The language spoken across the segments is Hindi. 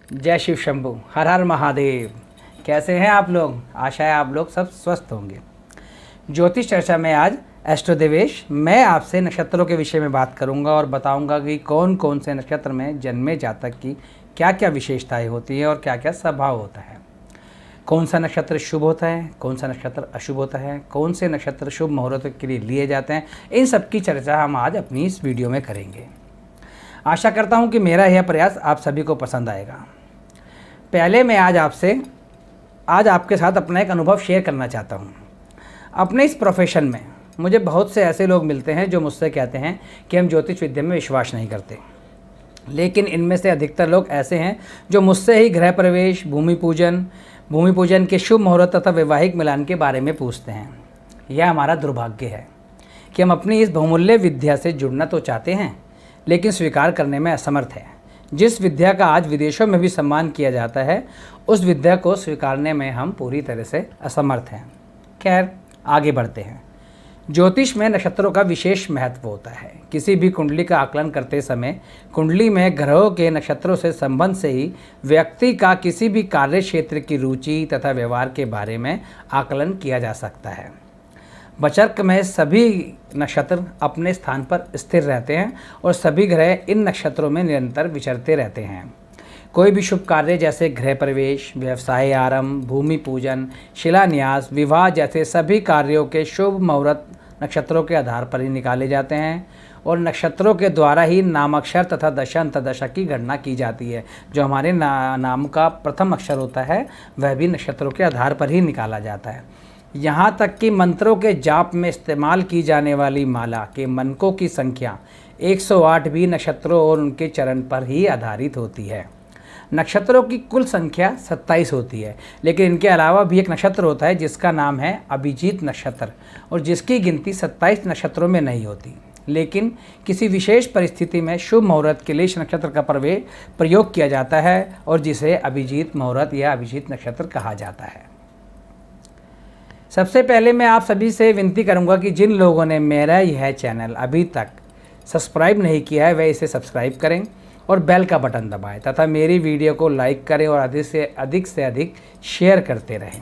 जय शिव शंभू, हर हर महादेव। कैसे हैं आप लोग? आशा है आप लोग सब स्वस्थ होंगे। ज्योतिष चर्चा में आज एस्ट्रो देवेश मैं आपसे नक्षत्रों के विषय में बात करूंगा और बताऊंगा कि कौन कौन से नक्षत्र में जन्मे जातक की क्या क्या विशेषताएं होती है और क्या क्या स्वभाव होता है। कौन सा नक्षत्र शुभ होता है, कौन सा नक्षत्र अशुभ होता है, कौन से नक्षत्र शुभ मुहूर्त के लिए लिए जाते हैं, इन सब की चर्चा हम आज अपनी इस वीडियो में करेंगे। आशा करता हूं कि मेरा यह प्रयास आप सभी को पसंद आएगा। पहले मैं आज आपके साथ अपना एक अनुभव शेयर करना चाहता हूं। अपने इस प्रोफेशन में मुझे बहुत से ऐसे लोग मिलते हैं जो मुझसे कहते हैं कि हम ज्योतिष विद्या में विश्वास नहीं करते, लेकिन इनमें से अधिकतर लोग ऐसे हैं जो मुझसे ही गृह प्रवेश, भूमि पूजन के शुभ मुहूर्त तथा वैवाहिक मिलान के बारे में पूछते हैं। यह हमारा दुर्भाग्य है कि हम अपनी इस बहुमूल्य विद्या से जुड़ना तो चाहते हैं, लेकिन स्वीकार करने में असमर्थ हैं। जिस विद्या का आज विदेशों में भी सम्मान किया जाता है, उस विद्या को स्वीकारने में हम पूरी तरह से असमर्थ हैं। खैर, आगे बढ़ते हैं। ज्योतिष में नक्षत्रों का विशेष महत्व होता है। किसी भी कुंडली का आकलन करते समय कुंडली में ग्रहों के नक्षत्रों से संबंध से ही व्यक्ति का किसी भी कार्य क्षेत्र की रुचि तथा व्यवहार के बारे में आकलन किया जा सकता है। बचर्क में सभी नक्षत्र अपने स्थान पर स्थिर रहते हैं और सभी ग्रह इन नक्षत्रों में निरंतर विचरते रहते हैं। कोई भी शुभ कार्य जैसे गृह प्रवेश, व्यवसाय आरंभ, भूमि पूजन, शिलान्यास, विवाह जैसे सभी कार्यों के शुभ मुहूर्त नक्षत्रों के आधार पर ही निकाले जाते हैं और नक्षत्रों के द्वारा ही नामाक्षर तथा दशा अंतर्दशा की गणना की जाती है। जो हमारे नाम का प्रथम अक्षर होता है वह भी नक्षत्रों के आधार पर ही निकाला जाता है। यहाँ तक कि मंत्रों के जाप में इस्तेमाल की जाने वाली माला के मनकों की संख्या 108 भी नक्षत्रों और उनके चरण पर ही आधारित होती है। नक्षत्रों की कुल संख्या 27 होती है, लेकिन इनके अलावा भी एक नक्षत्र होता है जिसका नाम है अभिजीत नक्षत्र और जिसकी गिनती 27 नक्षत्रों में नहीं होती, लेकिन किसी विशेष परिस्थिति में शुभ मुहूर्त के लिए इस नक्षत्र का प्रयोग किया जाता है और जिसे अभिजीत मुहूर्त या अभिजीत नक्षत्र कहा जाता है। सबसे पहले मैं आप सभी से विनती करूंगा कि जिन लोगों ने मेरा यह चैनल अभी तक सब्सक्राइब नहीं किया है वह इसे सब्सक्राइब करें और बेल का बटन दबाएं तथा मेरी वीडियो को लाइक करें और अधिक से अधिक शेयर करते रहें।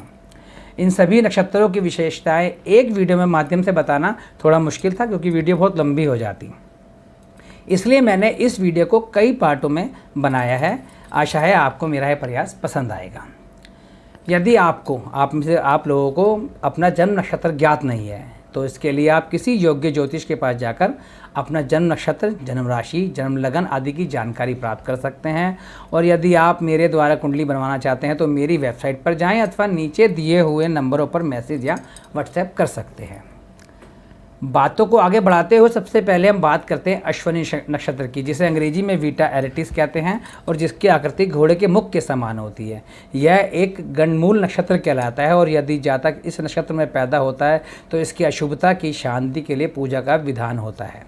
इन सभी नक्षत्रों की विशेषताएं एक वीडियो में माध्यम से बताना थोड़ा मुश्किल था, क्योंकि वीडियो बहुत लंबी हो जाती, इसलिए मैंने इस वीडियो को कई पार्टों में बनाया है। आशा है आपको मेरा यह प्रयास पसंद आएगा। यदि आप लोगों को अपना जन्म नक्षत्र ज्ञात नहीं है तो इसके लिए आप किसी योग्य ज्योतिष के पास जाकर अपना जन्म नक्षत्र, जन्म राशि, जन्म लगन आदि की जानकारी प्राप्त कर सकते हैं। और यदि आप मेरे द्वारा कुंडली बनवाना चाहते हैं तो मेरी वेबसाइट पर जाएं अथवा नीचे दिए हुए नंबरों पर मैसेज या व्हाट्सएप कर सकते हैं। बातों को आगे बढ़ाते हुए सबसे पहले हम बात करते हैं अश्विनी नक्षत्र की, जिसे अंग्रेजी में वीटा एरिटिस कहते हैं और जिसकी आकृति घोड़े के मुख के समान होती है। यह एक गणमूल नक्षत्र कहलाता है और यदि जातक इस नक्षत्र में पैदा होता है तो इसकी अशुभता की शांति के लिए पूजा का विधान होता है।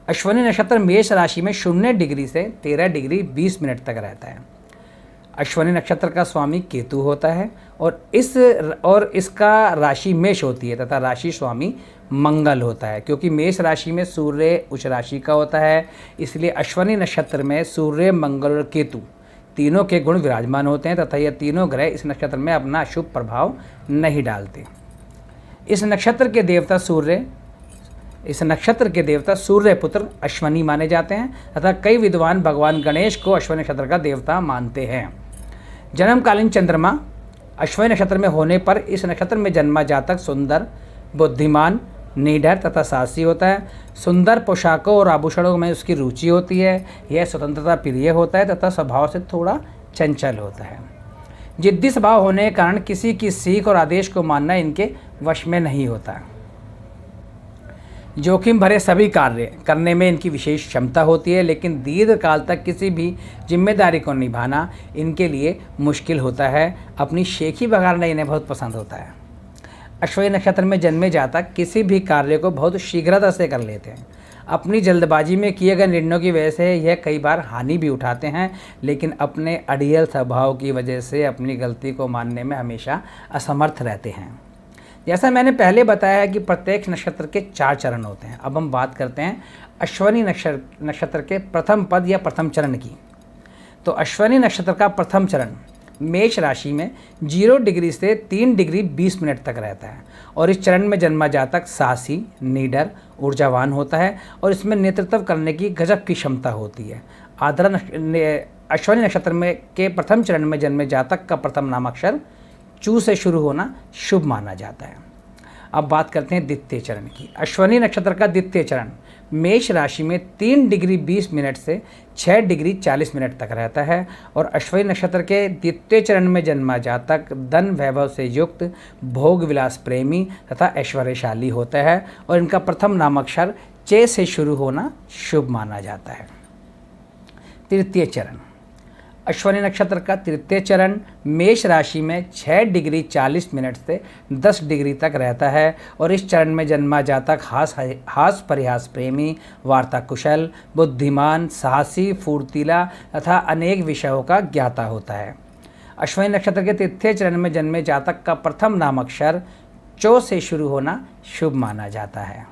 अश्विनी नक्षत्र मेष राशि में 0 डिग्री से 13 डिग्री 20 मिनट तक रहता है। अश्विनी नक्षत्र का स्वामी केतु होता है और इसका राशि मेष होती है तथा राशि स्वामी मंगल होता है। क्योंकि मेष राशि में सूर्य उच्च राशि का होता है, इसलिए अश्विनी नक्षत्र में सूर्य, मंगल और केतु तीनों के गुण विराजमान होते हैं तथा यह तीनों ग्रह इस नक्षत्र में अपना शुभ प्रभाव नहीं डालते। इस नक्षत्र के देवता सूर्य पुत्र अश्विनी माने जाते हैं तथा कई विद्वान भगवान गणेश को अश्विनी नक्षत्र का देवता मानते हैं। जन्मकालीन चंद्रमा अश्विनी नक्षत्र में होने पर इस नक्षत्र में जन्मा जातक सुंदर, बुद्धिमान, निडर तथा साहसी होता है। सुंदर पोशाकों और आभूषणों में उसकी रुचि होती है। यह स्वतंत्रता प्रिय होता है तथा स्वभाव से थोड़ा चंचल होता है। जिद्दी स्वभाव होने के कारण किसी की सीख और आदेश को मानना इनके वश में नहीं होता। जोखिम भरे सभी कार्य करने में इनकी विशेष क्षमता होती है, लेकिन दीर्घ काल तक किसी भी जिम्मेदारी को निभाना इनके लिए मुश्किल होता है। अपनी शेखी बघारना इन्हें बहुत पसंद होता है। अश्विनी नक्षत्र में जन्मे जातक किसी भी कार्य को बहुत शीघ्रता से कर लेते हैं। अपनी जल्दबाजी में किए गए निर्णयों की वजह से यह कई बार हानि भी उठाते हैं, लेकिन अपने अड़ियल स्वभाव की वजह से अपनी गलती को मानने में हमेशा असमर्थ रहते हैं। जैसा मैंने पहले बताया है कि प्रत्येक नक्षत्र के 4 चरण होते हैं। अब हम बात करते हैं अश्विनी नक्षत्र के प्रथम पद या प्रथम चरण की। तो अश्विनी नक्षत्र का प्रथम चरण मेष राशि में 0 डिग्री से 3 डिग्री 20 मिनट तक रहता है और इस चरण में जन्मा जातक साहसी, निडर, ऊर्जावान होता है और इसमें नेतृत्व करने की गजब की क्षमता होती है। अश्विनी नक्षत्र में के प्रथम चरण में जन्मे जातक का प्रथम नामाक्षर चू से शुरू होना शुभ माना जाता है। अब बात करते हैं द्वितीय चरण की। अश्विनी नक्षत्र का द्वितीय चरण मेष राशि में 3 डिग्री 20 मिनट से 6 डिग्री 40 मिनट तक रहता है और अश्विनी नक्षत्र के द्वितीय चरण में जन्मा जातक धन वैभव से युक्त, भोग विलास प्रेमी तथा ऐश्वर्यशाली होता है और इनका प्रथम नामाक्षर चे से शुरू होना शुभ माना जाता है। तृतीय चरण अश्विनी नक्षत्र का तृतीय चरण मेष राशि में 6 डिग्री 40 मिनट से 10 डिग्री तक रहता है और इस चरण में जन्मा जातक हास परिहास प्रेमी, वार्ता कुशल, बुद्धिमान, साहसी, फुर्तीला तथा अनेक विषयों का ज्ञाता होता है। अश्विनी नक्षत्र के तृतीय चरण में जन्मे जातक का प्रथम नामाक्षर चो से शुरू होना शुभ माना जाता है।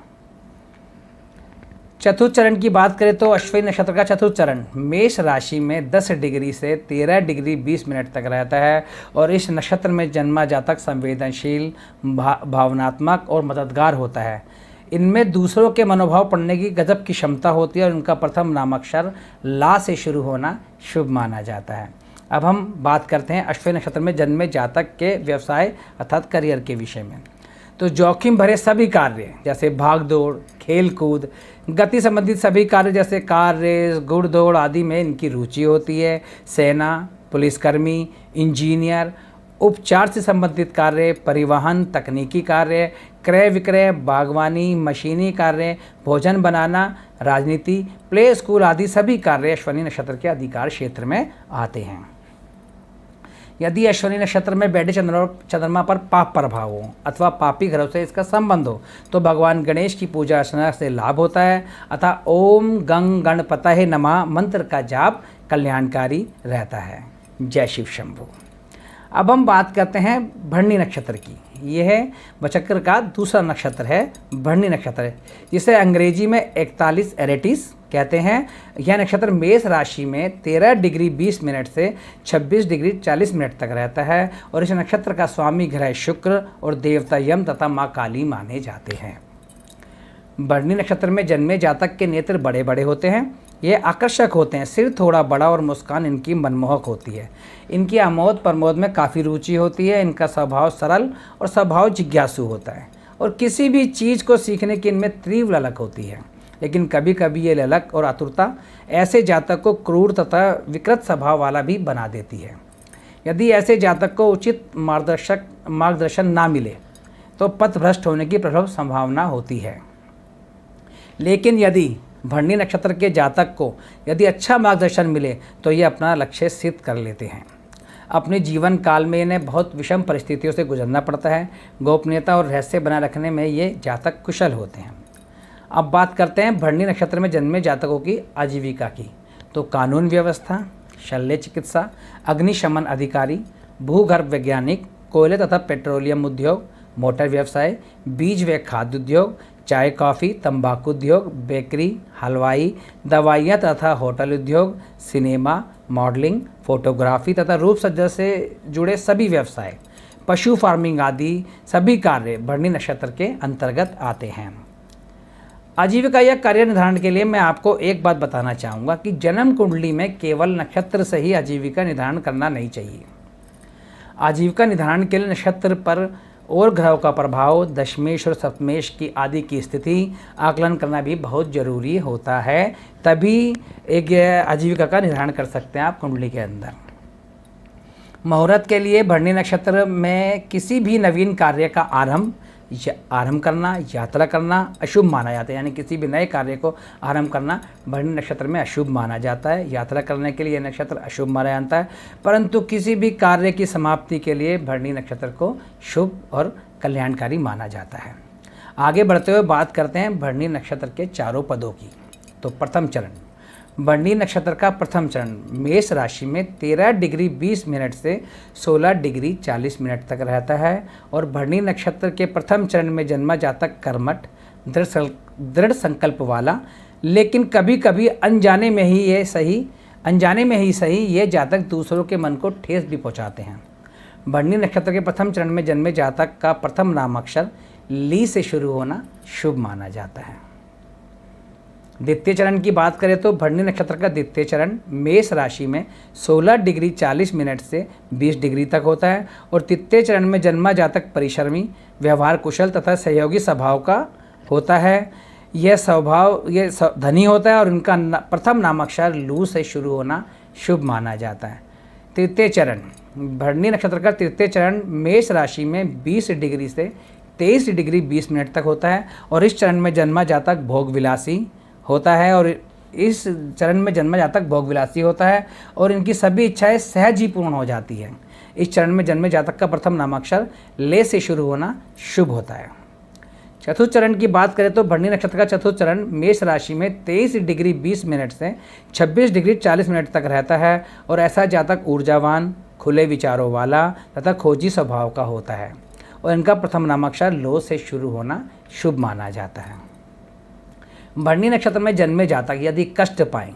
चतुर्थ चरण की बात करें तो अश्विनी नक्षत्र का चतुर्थ चरण मेष राशि में 10 डिग्री से 13 डिग्री 20 मिनट तक रहता है और इस नक्षत्र में जन्मा जातक संवेदनशील, भावनात्मक और मददगार होता है। इनमें दूसरों के मनोभाव पढ़ने की गजब की क्षमता होती है और उनका प्रथम नामाक्षर ला से शुरू होना शुभ माना जाता है। अब हम बात करते हैं अश्विनी नक्षत्र में जन्मे जातक के व्यवसाय अर्थात करियर के विषय में। तो जोखिम भरे सभी कार्य जैसे भाग दौड़, खेल कूद, गति संबंधित सभी कार्य जैसे कार रेस, घुड़ दौड़ आदि में इनकी रुचि होती है। सेना, पुलिसकर्मी, इंजीनियर, उपचार से संबंधित कार्य, परिवहन, तकनीकी कार्य, क्रय विक्रय, बागवानी, मशीनी कार्य, भोजन बनाना, राजनीति, प्ले स्कूल आदि सभी कार्य अश्विनी नक्षत्र के अधिकार क्षेत्र में आते हैं। यदि अश्विनी नक्षत्र में बैठे चंद्रमा पर पाप प्रभाव हो अथवा पापी ग्रहों से इसका संबंध हो तो भगवान गणेश की पूजा अर्चना से लाभ होता है। अतः ओम गंग गणपतये नमः मंत्र का जाप कल्याणकारी रहता है। जय शिव शंभू। अब हम बात करते हैं भरणी नक्षत्र की। यह वचक्र का दूसरा नक्षत्र है, भरणी नक्षत्र, जिसे अंग्रेजी में 41 एरेटिस कहते हैं। यह नक्षत्र मेष राशि में 13 डिग्री 20 मिनट से 26 डिग्री 40 मिनट तक रहता है और इस नक्षत्र का स्वामी ग्रह शुक्र और देवता यम तथा माँ काली माने जाते हैं। भरणी नक्षत्र में जन्मे जातक के नेत्र बड़े बड़े होते हैं, ये आकर्षक होते हैं, सिर थोड़ा बड़ा और मुस्कान इनकी मनमोहक होती है। इनकी आमोद प्रमोद में काफ़ी रुचि होती है। इनका स्वभाव सरल और स्वभाव जिज्ञासु होता है और किसी भी चीज़ को सीखने की इनमें तीव्र ललक होती है। लेकिन कभी कभी ये ललक और आतुरता ऐसे जातक को क्रूर तथा विकृत स्वभाव वाला भी बना देती है। यदि ऐसे जातक को उचित मार्गदर्शन ना मिले तो पथभ्रष्ट होने की प्रबल संभावना होती है। लेकिन यदि भरणी नक्षत्र के जातक को यदि अच्छा मार्गदर्शन मिले तो ये अपना लक्ष्य सिद्ध कर लेते हैं। अपने जीवन काल में इन्हें बहुत विषम परिस्थितियों से गुजरना पड़ता है। गोपनीयता और रहस्य बनाए रखने में ये जातक कुशल होते हैं। अब बात करते हैं भरणी नक्षत्र में जन्मे जातकों की आजीविका की। तो कानून व्यवस्था, शल्य चिकित्सा, अग्निशमन अधिकारी, भूगर्भ वैज्ञानिक, कोयले तथा पेट्रोलियम उद्योग, मोटर व्यवसाय, बीज व खाद्य उद्योग, चाय कॉफ़ी, तंबाकू उद्योग, बेकरी, हलवाई, दवाइयाँ तथा होटल उद्योग, सिनेमा, मॉडलिंग, फोटोग्राफी तथा रूप सज्जा से जुड़े सभी व्यवसाय, पशु फार्मिंग आदि सभी कार्य भरणी नक्षत्र के अंतर्गत आते हैं। आजीविका या करियर निर्धारण के लिए मैं आपको एक बात बताना चाहूँगा कि जन्म कुंडली में केवल नक्षत्र से ही आजीविका निर्धारण करना नहीं चाहिए। आजीविका निर्धारण के लिए नक्षत्र पर और ग्रहों का प्रभाव, दशमेश और सप्तमेश की आदि की स्थिति आकलन करना भी बहुत ज़रूरी होता है। तभी एक आजीविका का निर्धारण कर सकते हैं आप कुंडली के अंदर। मुहूर्त के लिए भरणी नक्षत्र में किसी भी नवीन कार्य का आरंभ करना, यात्रा करना अशुभ माना जाता है। यानी किसी भी नए कार्य को आरंभ करना भरणी नक्षत्र में अशुभ माना जाता है। यात्रा करने के लिए यह नक्षत्र अशुभ माना जाता है, परंतु किसी भी कार्य की समाप्ति के लिए भरणी नक्षत्र को शुभ और कल्याणकारी माना जाता है। आगे बढ़ते हुए बात करते हैं भरणी नक्षत्र के चारों पदों की। तो प्रथम चरण भरणी नक्षत्र का प्रथम चरण मेष राशि में 13 डिग्री 20 मिनट से 16 डिग्री 40 मिनट तक रहता है और भरणी नक्षत्र के प्रथम चरण में जन्मा जातक कर्मठ, दृढ़ संकल्प वाला, लेकिन कभी कभी अनजाने में ही ये सही अनजाने में ही सही ये जातक दूसरों के मन को ठेस भी पहुंचाते हैं। भरणी नक्षत्र के प्रथम चरण में जन्मे जातक का प्रथम नाम अक्षर ली से शुरू होना शुभ माना जाता है। द्वितीय चरण की बात करें तो भरणी नक्षत्र का द्वितीय चरण मेष राशि में 16 डिग्री 40 मिनट से 20 डिग्री तक होता है और तृतीय चरण में जन्मा जातक परिश्रमी, व्यवहार कुशल तथा सहयोगी स्वभाव का होता है। यह धनी होता है और इनका प्रथम नामाक्षर लू से शुरू होना शुभ माना जाता है। तृतीय चरण भरणी नक्षत्र का तृतीय चरण मेष राशि में 20 डिग्री से 23 डिग्री 20 मिनट तक होता है और इस चरण में जन्मा जातक भोगविलासी होता है और इनकी सभी इच्छाएं सहज ही पूर्ण हो जाती है। इस चरण में जन्मे जातक का प्रथम नामाक्षर ले से शुरू होना शुभ होता है। चतुर्थ चरण की बात करें तो भरणी नक्षत्र का चतुर्थ चरण मेष राशि में 23 डिग्री 20 मिनट से 26 डिग्री 40 मिनट तक रहता है और ऐसा जातक ऊर्जावान, खुले विचारों वाला तथा खोजी स्वभाव का होता है और इनका प्रथम नामाक्षर लो से शुरू होना शुभ माना जाता है। भरणी नक्षत्र में जन्मे जातक यदि कष्ट पाएं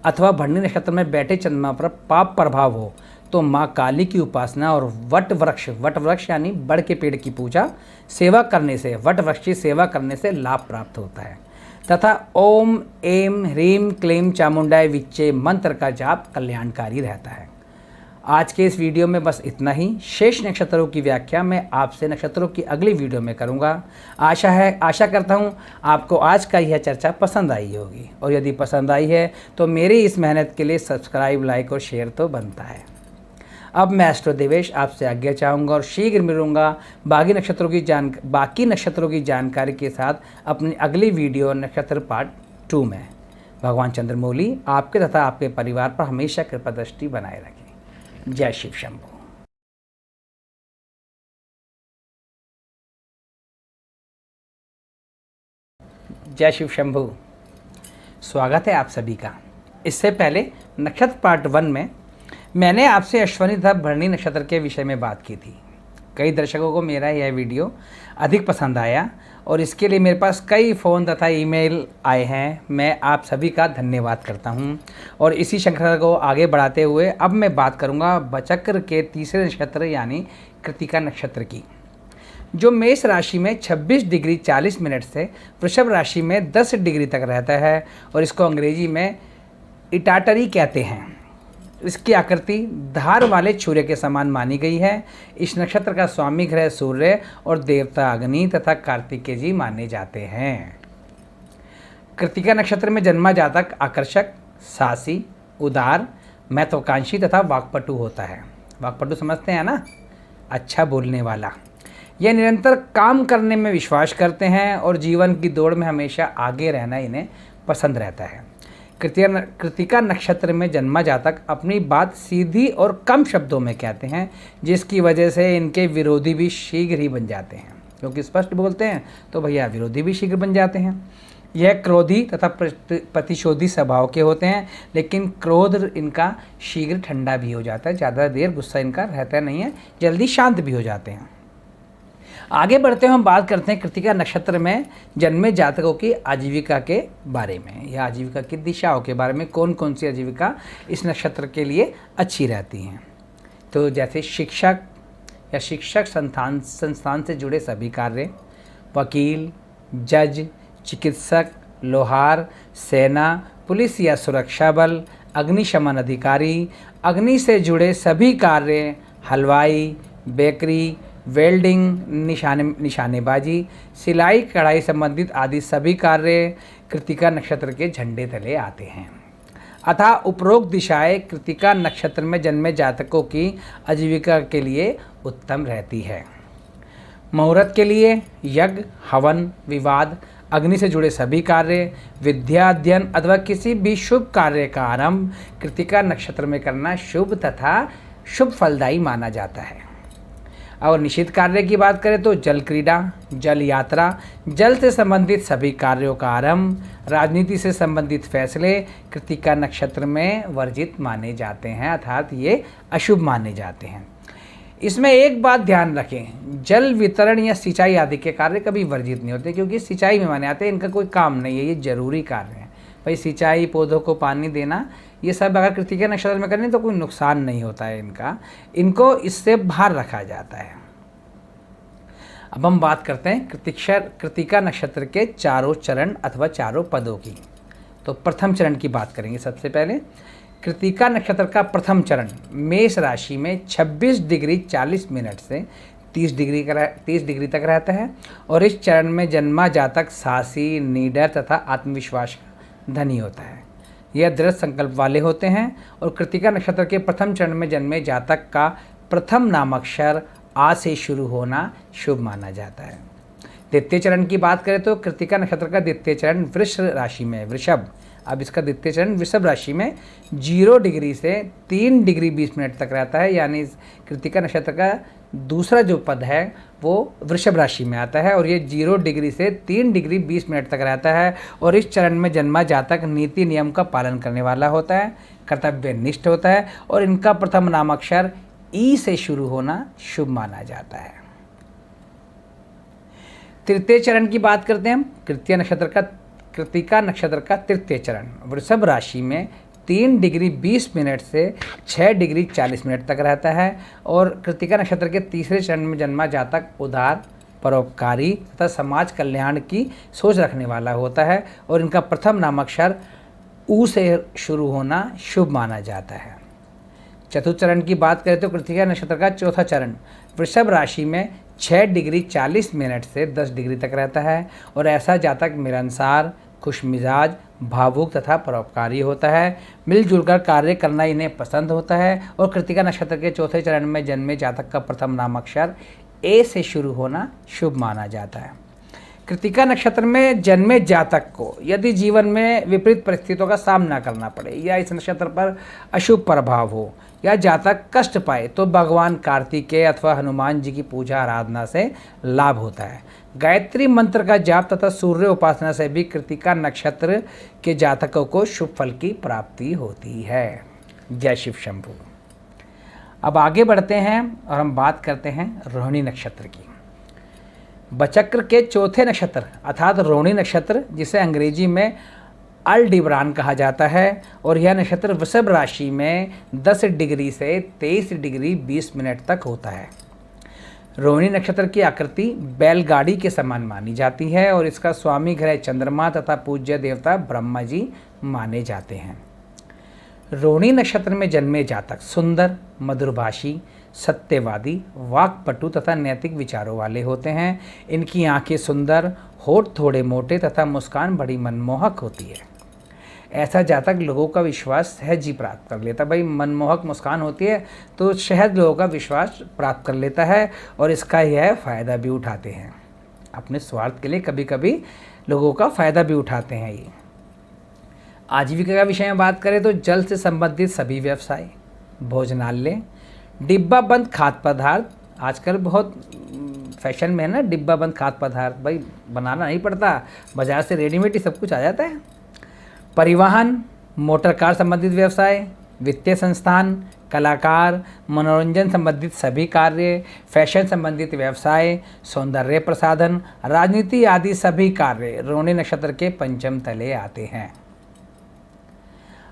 अथवा भरणी नक्षत्र में बैठे चंद्रमा पर पाप प्रभाव हो तो माँ काली की उपासना और वट वृक्ष यानी बड़ के पेड़ की पूजा वट वृक्ष की सेवा करने से लाभ प्राप्त होता है तथा ओम एम ह्रीम क्लीम चामुंडाय विच्चे मंत्र का जाप कल्याणकारी रहता है। आज के इस वीडियो में बस इतना ही। शेष नक्षत्रों की व्याख्या मैं आपसे नक्षत्रों की अगली वीडियो में करूंगा। आशा करता हूं आपको आज का यह चर्चा पसंद आई होगी और यदि पसंद आई है तो मेरी इस मेहनत के लिए सब्सक्राइब, लाइक और शेयर तो बनता है। अब मैं एस्ट्रो देवेश आपसे आज्ञा चाहूँगा और शीघ्र मिलूँगा बाकी नक्षत्रों की जानकारी के साथ अपनी अगली वीडियो नक्षत्र पार्ट 2 में। भगवान चंद्रमौली आपके तथा आपके परिवार पर हमेशा कृपा दृष्टि बनाए रखें। जय शिव शंभू। जय शिव शंभू। स्वागत है आप सभी का। इससे पहले नक्षत्र पार्ट 1 में मैंने आपसे अश्विनी तथा भरणी नक्षत्र के विषय में बात की थी। कई दर्शकों को मेरा यह वीडियो अधिक पसंद आया और इसके लिए मेरे पास कई फ़ोन तथा ईमेल आए हैं। मैं आप सभी का धन्यवाद करता हूं और इसी श्रृंखला को आगे बढ़ाते हुए अब मैं बात करूंगा बचक्र के तीसरे नक्षत्र यानी कृत्तिका नक्षत्र की, जो मेष राशि में 26 डिग्री 40 मिनट से वृषभ राशि में 10 डिग्री तक रहता है और इसको अंग्रेजी में इटाटरी कहते हैं। इसकी आकृति धार वाले छुरे के समान मानी गई है। इस नक्षत्र का स्वामी ग्रह सूर्य और देवता अग्नि तथा कार्तिकेय जी माने जाते हैं। कृत्तिका नक्षत्र में जन्मा जातक आकर्षक, साहसी, उदार, महत्वाकांक्षी तथा वाक्पटु होता है। वाक्पटु समझते हैं ना, अच्छा बोलने वाला। यह निरंतर काम करने में विश्वास करते हैं और जीवन की दौड़ में हमेशा आगे रहना इन्हें पसंद रहता है। कृत्तिका नक्षत्र में जन्मा जातक अपनी बात सीधी और कम शब्दों में कहते हैं, जिसकी वजह से इनके विरोधी भी शीघ्र ही बन जाते हैं। क्योंकि स्पष्ट बोलते हैं तो भैया विरोधी भी शीघ्र बन जाते हैं। यह क्रोधी तथा प्रतिशोधी स्वभाव के होते हैं, लेकिन क्रोध इनका शीघ्र ठंडा भी हो जाता है। ज़्यादा देर गुस्सा इनका रहता नहीं है, जल्दी शांत भी हो जाते हैं। आगे बढ़ते हुए हम बात करते हैं कृत्तिका नक्षत्र में जन्मे जातकों की आजीविका के बारे में या आजीविका की दिशाओं के बारे में। कौन कौन सी आजीविका इस नक्षत्र के लिए अच्छी रहती हैं। तो जैसे शिक्षक या शिक्षक संस्थान से जुड़े सभी कार्य, वकील, जज, चिकित्सक, लोहार, सेना, पुलिस या सुरक्षा बल, अग्निशमन अधिकारी, अग्नि से जुड़े सभी कार्य, हलवाई, बेकरी, वेल्डिंग, निशानेबाजी, सिलाई कढ़ाई संबंधित आदि सभी कार्य कृत्तिका नक्षत्र के झंडे तले आते हैं। अतः उपरोक्त दिशाएं कृत्तिका नक्षत्र में जन्मे जातकों की आजीविका के लिए उत्तम रहती है। मुहूर्त के लिए यज्ञ, हवन, विवाद, अग्नि से जुड़े सभी कार्य, विद्या अध्ययन अथवा किसी भी शुभ कार्य का आरंभ कृत्तिका नक्षत्र में करना शुभ तथा शुभ फलदायी माना जाता है। और निषिद्ध कार्य की बात करें तो जल क्रीड़ा, जल यात्रा, जल से संबंधित सभी कार्यों का आरंभ, राजनीति से संबंधित फैसले कृत्तिका नक्षत्र में वर्जित माने जाते हैं, अर्थात ये अशुभ माने जाते हैं। इसमें एक बात ध्यान रखें, जल वितरण या सिंचाई आदि के कार्य कभी वर्जित नहीं होते, क्योंकि सिंचाई में माने आते हैं, इनका कोई काम नहीं है, ये जरूरी कार्य है। भाई सिंचाई, पौधों को पानी देना, ये सब अगर कृतिका नक्षत्र में करें तो कोई नुकसान नहीं होता है इनको इससे बाहर रखा जाता है। अब हम बात करते हैं कृतिका नक्षत्र के चारों चरण अथवा चारों पदों की। तो प्रथम चरण की बात करेंगे। सबसे पहले कृतिका नक्षत्र का प्रथम चरण मेष राशि में 26 डिग्री 40 मिनट से 30 डिग्री तक रहता है और इस चरण में जन्मा जातक साहसी, निडर तथा आत्मविश्वास का धनी होता है। यह दृढ़ संकल्प वाले होते हैं और कृतिका नक्षत्र के प्रथम चरण में जन्मे जातक का प्रथम नामाक्षर आ से शुरू होना शुभ माना जाता है। द्वितीय चरण की बात करें तो कृतिका नक्षत्र का द्वितीय चरण वृष राशि में वृषभ। अब इसका द्वितीय चरण वृषभ राशि में 0 डिग्री से 3 डिग्री 20 मिनट तक रहता है, यानी कृतिका नक्षत्र का दूसरा जो पद है वो वृषभ राशि में आता है और ये 0 डिग्री से 3 डिग्री 20 मिनट तक रहता है। और इस चरण में जन्मा जातक नीति नियम का पालन करने वाला होता है, कर्तव्यनिष्ठ होता है और इनका प्रथम नामाक्षर ई से शुरू होना शुभ माना जाता है। तृतीय चरण की बात करते हैं हम। कृतिका नक्षत्र का तृतीय चरण वृषभ राशि में 3 डिग्री 20 मिनट से 6 डिग्री 40 मिनट तक रहता है और कृतिका नक्षत्र के तीसरे चरण में जन्मा जातक उदार, परोपकारी तथा समाज कल्याण की सोच रखने वाला होता है और इनका प्रथम नामाक्षर ऊ से शुरू होना शुभ माना जाता है। चतुर्थ चरण की बात करें तो कृतिका नक्षत्र का चौथा चरण वृषभ राशि में 6 डिग्री 40 मिनट से 10 डिग्री तक रहता है और ऐसा जातक मिलनसार, खुशमिजाज, भावुक तथा परोपकारी होता है। मिलजुल कर कार्य करना इन्हें पसंद होता है और कृतिका नक्षत्र के चौथे चरण में जन्मे जातक का प्रथम नामाक्षर ए से शुरू होना शुभ माना जाता है। कृतिका नक्षत्र में जन्मे जातक को यदि जीवन में विपरीत परिस्थितियों का सामना करना पड़े या इस नक्षत्र पर अशुभ प्रभाव हो या जातक कष्ट पाए तो भगवान कार्तिकेय अथवा हनुमान जी की पूजा आराधना से लाभ होता है। गायत्री मंत्र का जाप तथा सूर्य उपासना से भी कृतिका नक्षत्र के जातकों को शुभ फल की प्राप्ति होती है। जय शिव शंभू। अब आगे बढ़ते हैं और हम बात करते हैं रोहिणी नक्षत्र की। बचक्र के चौथे नक्षत्र अर्थात रोहिणी नक्षत्र, जिसे अंग्रेजी में अल्डिब्रान कहा जाता है और यह नक्षत्र वृषभ राशि में 10 डिग्री से 23 डिग्री 20 मिनट तक होता है। रोहिणी नक्षत्र की आकृति बैलगाड़ी के समान मानी जाती है और इसका स्वामी ग्रह चंद्रमा तथा पूज्य देवता ब्रह्मा जी माने जाते हैं। रोहिणी नक्षत्र में जन्मे जातक सुंदर, मधुरभाषी, सत्यवादी, वाक्पटु तथा नैतिक विचारों वाले होते हैं। इनकी आंखें सुंदर, होठ थोड़े मोटे तथा मुस्कान बड़ी मनमोहक होती है। ऐसा जातक लोगों का विश्वास सहज ही प्राप्त कर लेता। भाई मनमोहक मुस्कान होती है तो सहज लोगों का विश्वास प्राप्त कर लेता है और इसका यह फ़ायदा भी उठाते हैं। अपने स्वार्थ के लिए कभी कभी लोगों का फ़ायदा भी उठाते हैं। ये आजीविका का विषय में बात करें तो जल से संबंधित सभी व्यवसाय, भोजनालय, डिब्बा बंद खाद्य पदार्थ, आजकल बहुत फैशन में है ना डिब्बा बंद खाद्य पदार्थ, भाई बनाना नहीं पड़ता, बाज़ार से रेडीमेड ही सब कुछ आ जाता है। परिवहन, मोटर कार संबंधित व्यवसाय, वित्तीय संस्थान, कलाकार, मनोरंजन संबंधित सभी कार्य, फैशन संबंधित व्यवसाय, सौंदर्य प्रसाधन, राजनीति आदि सभी कार्य रोहिणी नक्षत्र के पंचम तले आते हैं।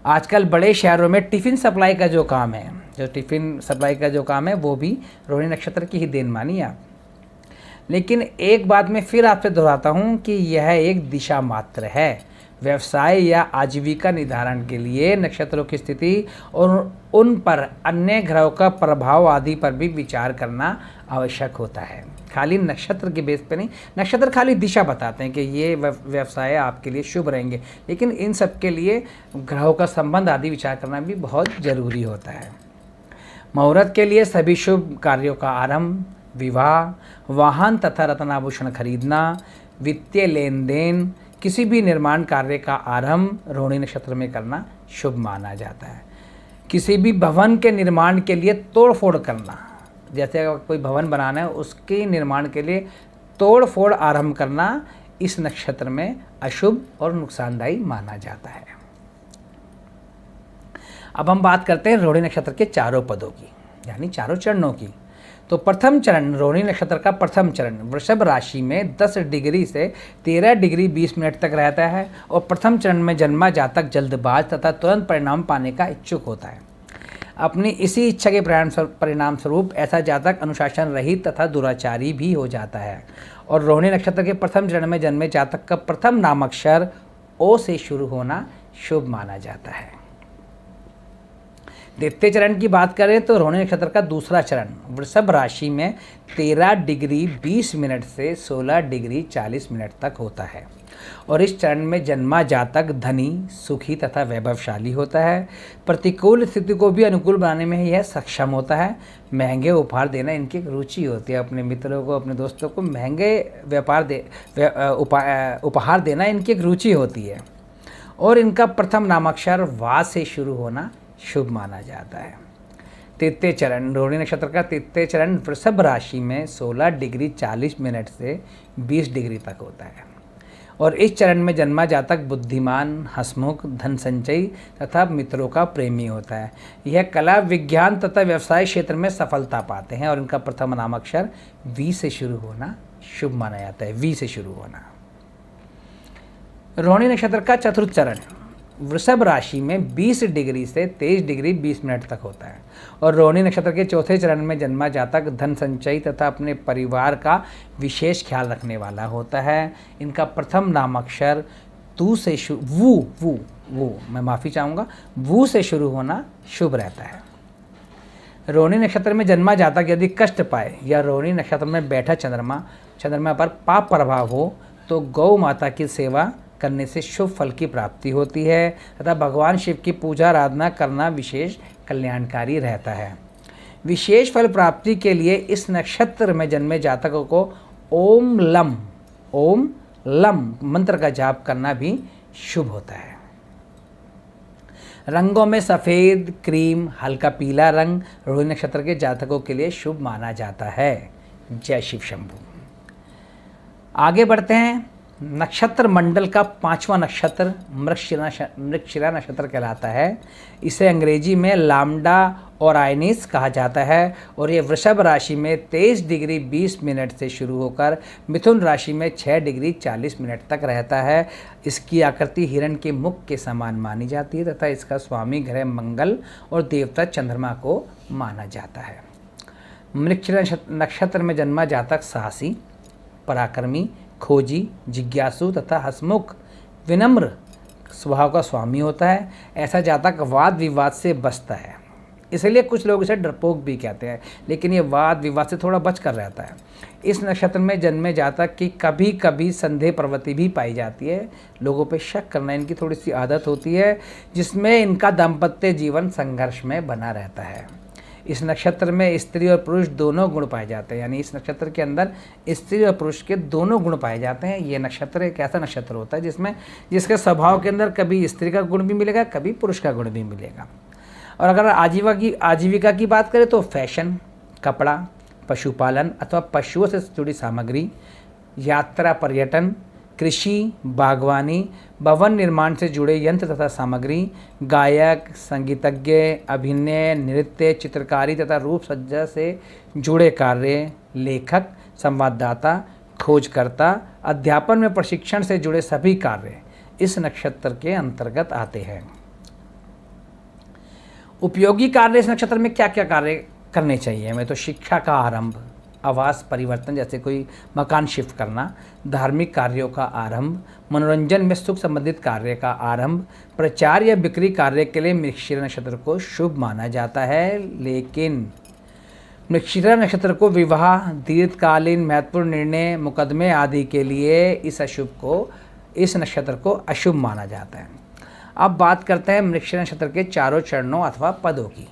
आजकल बड़े शहरों में टिफ़िन सप्लाई का जो काम है वो भी रोहिणी नक्षत्र की ही देन मानिए आप। लेकिन एक बात मैं फिर आपसे दोहराता हूँ कि यह एक दिशा मात्र है। व्यवसाय या आजीविका निर्धारण के लिए नक्षत्रों की स्थिति और उन पर अन्य ग्रहों का प्रभाव आदि पर भी विचार करना आवश्यक होता है। खाली नक्षत्र के बेस पे नहीं, नक्षत्र खाली दिशा बताते हैं कि ये व्यवसाय आपके लिए शुभ रहेंगे, लेकिन इन सब के लिए ग्रहों का संबंध आदि विचार करना भी बहुत ज़रूरी होता है। मुहूर्त के लिए सभी शुभ कार्यों का आरंभ, विवाह, वाहन तथा रत्नाभूषण खरीदना, वित्तीय लेन देन, किसी भी निर्माण कार्य का आरंभ रोहिणी नक्षत्र में करना शुभ माना जाता है। किसी भी भवन के निर्माण के लिए तोड़ फोड़ करना, जैसे अगर कोई भवन बनाना है उसके निर्माण के लिए तोड़ फोड़ आरंभ करना इस नक्षत्र में अशुभ और नुकसानदायी माना जाता है। अब हम बात करते हैं रोहिणी नक्षत्र के चारों पदों की, यानी चारों चरणों की। तो प्रथम चरण रोहिणी नक्षत्र का प्रथम चरण वृषभ राशि में 10 डिग्री से 13 डिग्री 20 मिनट तक रहता है और प्रथम चरण में जन्मा जातक जल्दबाज तथा तुरंत परिणाम पाने का इच्छुक होता है। अपनी इसी इच्छा के परिणाम स्वरूप ऐसा जातक अनुशासन रहित तथा दुराचारी भी हो जाता है। और रोहिणी नक्षत्र के प्रथम चरण में जन्मे जातक का प्रथम नामाक्षर ओ से शुरू होना शुभ माना जाता है। द्वितीय चरण की बात करें तो रोहिणी नक्षत्र का दूसरा चरण वृषभ राशि में 13 डिग्री 20 मिनट से 16 डिग्री 40 मिनट तक होता है और इस चरण में जन्मा जातक धनी, सुखी तथा वैभवशाली होता है। प्रतिकूल स्थिति को भी अनुकूल बनाने में यह सक्षम होता है। महंगे उपहार देना इनकी रुचि होती है। अपने मित्रों को, अपने दोस्तों को महंगे उपहार देना इनकी एक रुचि होती है। और इनका प्रथम नामाक्षर वा से शुरू होना शुभ माना जाता है। तृतीय चरण रोहिणी नक्षत्र का तृतीय चरण वृषभ राशि में 16 डिग्री 40 मिनट से 20 डिग्री तक होता है और इस चरण में जन्मा जातक बुद्धिमान, हंसमुख, धन संचयी तथा मित्रों का प्रेमी होता है। यह कला, विज्ञान तथा व्यवसाय क्षेत्र में सफलता पाते हैं और इनका प्रथम नामाक्षर वी से शुरू होना शुभ माना जाता है। वी से शुरू होना। रोहिणी नक्षत्र का चतुर्थ चरण वृषभ राशि में 20 डिग्री से 23 डिग्री 20 मिनट तक होता है और रोहिणी नक्षत्र के चौथे चरण में जन्मा जातक धन संचयी तथा अपने परिवार का विशेष ख्याल रखने वाला होता है। इनका प्रथम नामाक्षर वू से शुरू होना शुभ रहता है। रोहिणी नक्षत्र में जन्मा जातक यदि कष्ट पाए या रोहिणी नक्षत्र में बैठा चंद्रमा पर पाप प्रभाव हो तो गौ माता की सेवा करने से शुभ फल की प्राप्ति होती है तथा भगवान शिव की पूजा आराधना करना विशेष कल्याणकारी रहता है। विशेष फल प्राप्ति के लिए इस नक्षत्र में जन्मे जातकों को ओम लम मंत्र का जाप करना भी शुभ होता है। रंगों में सफ़ेद, क्रीम, हल्का पीला रंग रोहिणी नक्षत्र के जातकों के लिए शुभ माना जाता है। जय शिव शंभू। आगे बढ़ते हैं। नक्षत्र मंडल का 5वां नक्षत्र मृगशिरा नक्षत्र कहलाता है। इसे अंग्रेजी में लाम्डा और आयनिस कहा जाता है और ये वृषभ राशि में 23 डिग्री 20 मिनट से शुरू होकर मिथुन राशि में 6 डिग्री 40 मिनट तक रहता है। इसकी आकृति हिरण के मुख के समान मानी जाती है तथा इसका स्वामी ग्रह मंगल और देवता चंद्रमा को माना जाता है। मृगशिरा नक्षत्र में जन्मा जातक साहसी, पराक्रमी, खोजी, जिज्ञासु तथा हंसमुख, विनम्र स्वभाव का स्वामी होता है। ऐसा जातक वाद विवाद से बचता है, इसलिए कुछ लोग इसे डरपोक भी कहते हैं, लेकिन ये वाद विवाद से थोड़ा बच कर रहता है। इस नक्षत्र में जन्मे जातक की कभी कभी संदेह प्रवृत्ति भी पाई जाती है। लोगों पे शक करना इनकी थोड़ी सी आदत होती है, जिसमें इनका दाम्पत्य जीवन संघर्ष में बना रहता है। इस नक्षत्र में स्त्री और पुरुष दोनों गुण पाए जाते हैं, यानी इस नक्षत्र के अंदर स्त्री और पुरुष के दोनों गुण पाए जाते हैं। ये नक्षत्र एक ऐसा नक्षत्र होता है जिसके स्वभाव के अंदर कभी स्त्री का गुण भी मिलेगा, कभी पुरुष का गुण भी मिलेगा। और अगर आजीविका की बात करें तो फैशन, कपड़ा, पशुपालन अथवा पशुओं से जुड़ी सामग्री, यात्रा, पर्यटन, कृषि, बागवानी, भवन निर्माण से जुड़े यंत्र तथा सामग्री, गायक, संगीतज्ञ, अभिनय, नृत्य, चित्रकारी तथा रूप सज्जा से जुड़े कार्य, लेखक, संवाददाता, खोजकर्ता, अध्यापन में प्रशिक्षण से जुड़े सभी कार्य इस नक्षत्र के अंतर्गत आते हैं। उपयोगी कार्य इस नक्षत्र में क्या क्या कार्य करने चाहिए हमें? तो शिक्षा का आरंभ, आवास परिवर्तन जैसे कोई मकान शिफ्ट करना, धार्मिक कार्यों का आरंभ, मनोरंजन में सुख संबंधित कार्य का आरंभ, प्रचार या बिक्री कार्य के लिए मृगशिरा नक्षत्र को शुभ माना जाता है। लेकिन मृगशिरा नक्षत्र को विवाह, दीर्घकालीन महत्वपूर्ण निर्णय, मुकदमे आदि के लिए इस नक्षत्र को अशुभ माना जाता है। अब बात करते हैं मृगशिरा नक्षत्र के चारों चरणों अथवा पदों की।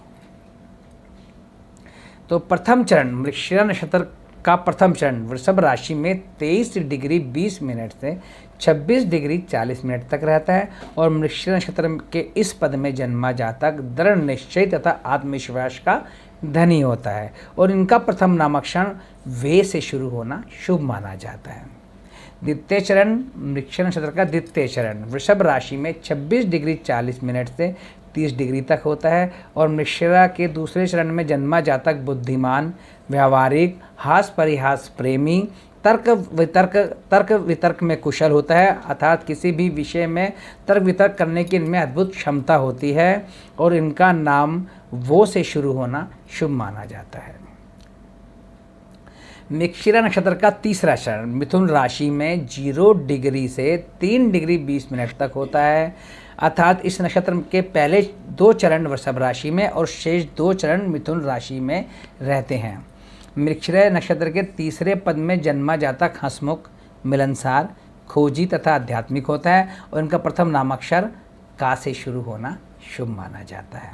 तो प्रथम चरण मृगशिरा नक्षत्र का प्रथम चरण वृषभ राशि में 23 डिग्री 20 मिनट से 26 डिग्री 40 मिनट तक रहता है और मृगशिरा नक्षत्र के इस पद में जन्मा जातक दृढ़ निश्चय तथा आत्मविश्वास का धनी होता है और इनका प्रथम नामाक्षर वे से शुरू होना शुभ माना जाता है। द्वितीय चरण मृगशिरा नक्षत्र का द्वितीय चरण वृषभ राशि में 26 डिग्री 40 मिनट से 30 डिग्री तक होता है। और मृगशिरा के दूसरे चरण में जन्मा जातक बुद्धिमान, व्यावहारिक, हास परिहास प्रेमी, तर्क वितर्क में कुशल होता है, अर्थात किसी भी विषय में तर्क वितर्क करने की इनमें अद्भुत क्षमता होती है। और इनका नाम वो से शुरू होना शुभ माना जाता है। मृगशिरा नक्षत्र का तीसरा चरण मिथुन राशि में 0 डिग्री से 3 डिग्री 20 मिनट तक होता है, अर्थात इस नक्षत्र के पहले 2 चरण वृषभ राशि में और शेष 2 चरण मिथुन राशि में रहते हैं। मृगशिरा नक्षत्र के तीसरे पद में जन्मा जातक हंसमुख, मिलनसार, खोजी तथा आध्यात्मिक होता है और इनका प्रथम नामाक्षर का से शुरू होना शुभ माना जाता है।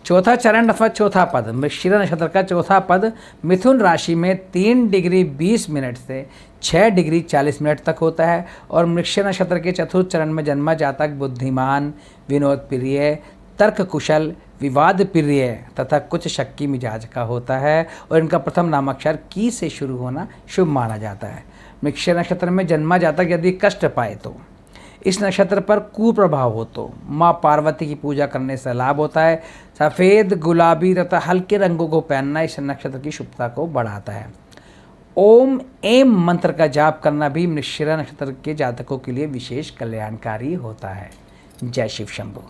चौथा चरण अथवा चौथा पद मृगशिरा नक्षत्र का चौथा पद मिथुन राशि में 3 डिग्री 20 मिनट से 6 डिग्री 40 मिनट तक होता है और मृगशिरा नक्षत्र के चतुर्थ चरण में जन्मा जातक बुद्धिमान, विनोद प्रिय, तर्क कुशल, विवाद प्रिय तथा कुछ शक्की मिजाज का होता है और इनका प्रथम नामाक्षर की से शुरू होना शुभ माना जाता है। मृगशिरा नक्षत्र में जन्मा जातक यदि कष्ट पाए तो, इस नक्षत्र पर कुप्रभाव हो तो माँ पार्वती की पूजा करने से लाभ होता है। सफ़ेद, गुलाबी तथा हल्के रंगों को पहनना इस नक्षत्र की शुभता को बढ़ाता है। ओम एम मंत्र का जाप करना भी मृगशिरा नक्षत्र के जातकों के लिए विशेष कल्याणकारी होता है। जय शिव शंभू।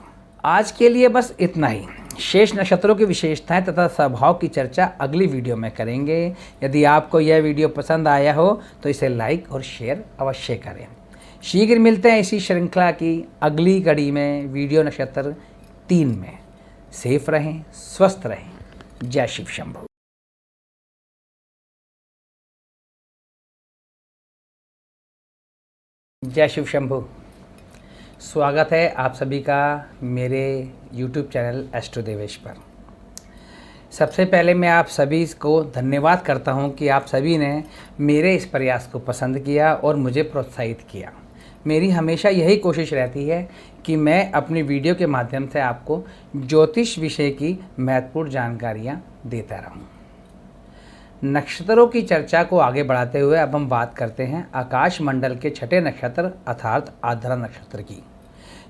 आज के लिए बस इतना ही। शेष नक्षत्रों की विशेषताएं तथा स्वभाव की चर्चा अगली वीडियो में करेंगे। यदि आपको यह वीडियो पसंद आया हो तो इसे लाइक और शेयर अवश्य करें। शीघ्र मिलते हैं इसी श्रृंखला की अगली कड़ी में वीडियो नक्षत्र 3 में। सेफ रहें, स्वस्थ रहें। जय शिव शंभू। जय शिव शंभू। स्वागत है आप सभी का मेरे YouTube चैनल एस्ट्रो देवेश पर। सबसे पहले मैं आप सभी को धन्यवाद करता हूं कि आप सभी ने मेरे इस प्रयास को पसंद किया और मुझे प्रोत्साहित किया। मेरी हमेशा यही कोशिश रहती है कि मैं अपनी वीडियो के माध्यम से आपको ज्योतिष विषय की महत्वपूर्ण जानकारियां देता रहूं। नक्षत्रों की चर्चा को आगे बढ़ाते हुए अब हम बात करते हैं आकाश मंडल के छठे नक्षत्र अर्थात आर्द्रा नक्षत्र की,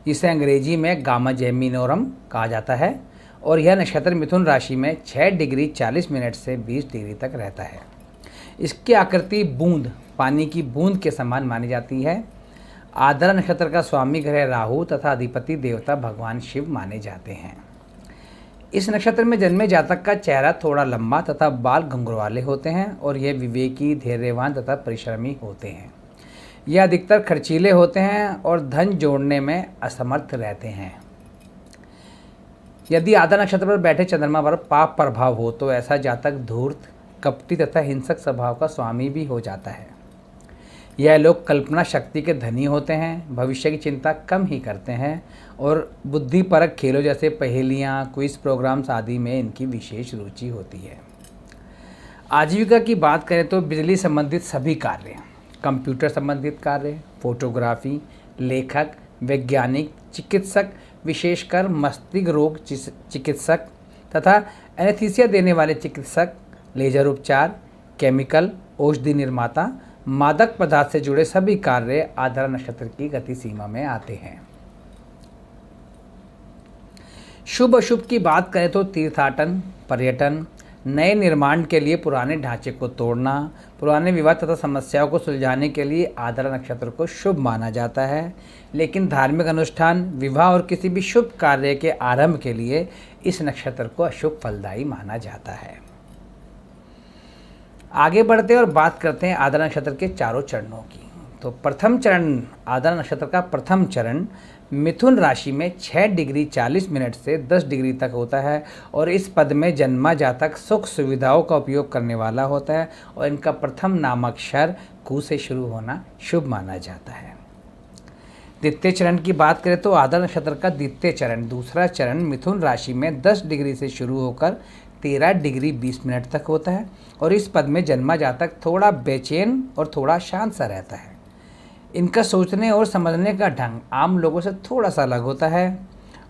जिसे अंग्रेजी में गामा जेमिनोरम कहा जाता है। और यह नक्षत्र मिथुन राशि में 6 डिग्री 40 मिनट से 20 डिग्री तक रहता है। इसकी आकृति बूंद, पानी की बूंद के समान मानी जाती है। आर्द्रा नक्षत्र का स्वामी ग्रह राहु तथा अधिपति देवता भगवान शिव माने जाते हैं। इस नक्षत्र में जन्मे जातक का चेहरा थोड़ा लंबा तथा बाल घुंघरूवाले होते हैं और यह विवेकी, धैर्यवान तथा परिश्रमी होते हैं। यह अधिकतर खर्चीले होते हैं और धन जोड़ने में असमर्थ रहते हैं। यदि आर्द्रा नक्षत्र पर बैठे चंद्रमा पर पाप प्रभाव हो तो ऐसा जातक धूर्त, कपटी तथा हिंसक स्वभाव का स्वामी भी हो जाता है। यह लोग कल्पना शक्ति के धनी होते हैं, भविष्य की चिंता कम ही करते हैं और बुद्धिपरक खेलों जैसे पहेलियाँ, क्विज प्रोग्राम्स आदि में इनकी विशेष रुचि होती है। आजीविका की बात करें तो बिजली संबंधित सभी कार्य, कंप्यूटर संबंधित कार्य, फोटोग्राफी, लेखक, वैज्ञानिक, चिकित्सक, विशेषकर मस्तिष्क रोग चिकित्सक तथा एनेस्थीसिया देने वाले चिकित्सक, लेजर उपचार, केमिकल, औषधि निर्माता, मादक पदार्थ से जुड़े सभी कार्य आर्द्रा नक्षत्र की गति सीमा में आते हैं। शुभ अशुभ की बात करें तो तीर्थाटन, पर्यटन, नए निर्माण के लिए पुराने ढांचे को तोड़ना, पुराने विवाद तथा समस्याओं को सुलझाने के लिए आर्द्रा नक्षत्र को शुभ माना जाता है। लेकिन धार्मिक अनुष्ठान, विवाह और किसी भी शुभ कार्य के आरंभ के लिए इस नक्षत्र को अशुभ फलदायी माना जाता है। आगे बढ़ते हैं और बात करते हैं आर्द्रा नक्षत्र के चारों चरणों की। तो प्रथम चरण, आर्द्रा नक्षत्र का प्रथम चरण मिथुन राशि में 6 डिग्री 40 मिनट से 10 डिग्री तक होता है और इस पद में जन्मा जातक सुख सुविधाओं का उपयोग करने वाला होता है और इनका प्रथम नामाक्षर कु से शुरू होना शुभ माना जाता है। द्वितीय चरण की बात करें तो आर्द्रा नक्षत्र का द्वितीय चरण, दूसरा चरण मिथुन राशि में 10 डिग्री से शुरू होकर 13 डिग्री 20 मिनट तक होता है और इस पद में जन्मा जातक थोड़ा बेचैन और थोड़ा शांत सा रहता है। इनका सोचने और समझने का ढंग आम लोगों से थोड़ा सा अलग होता है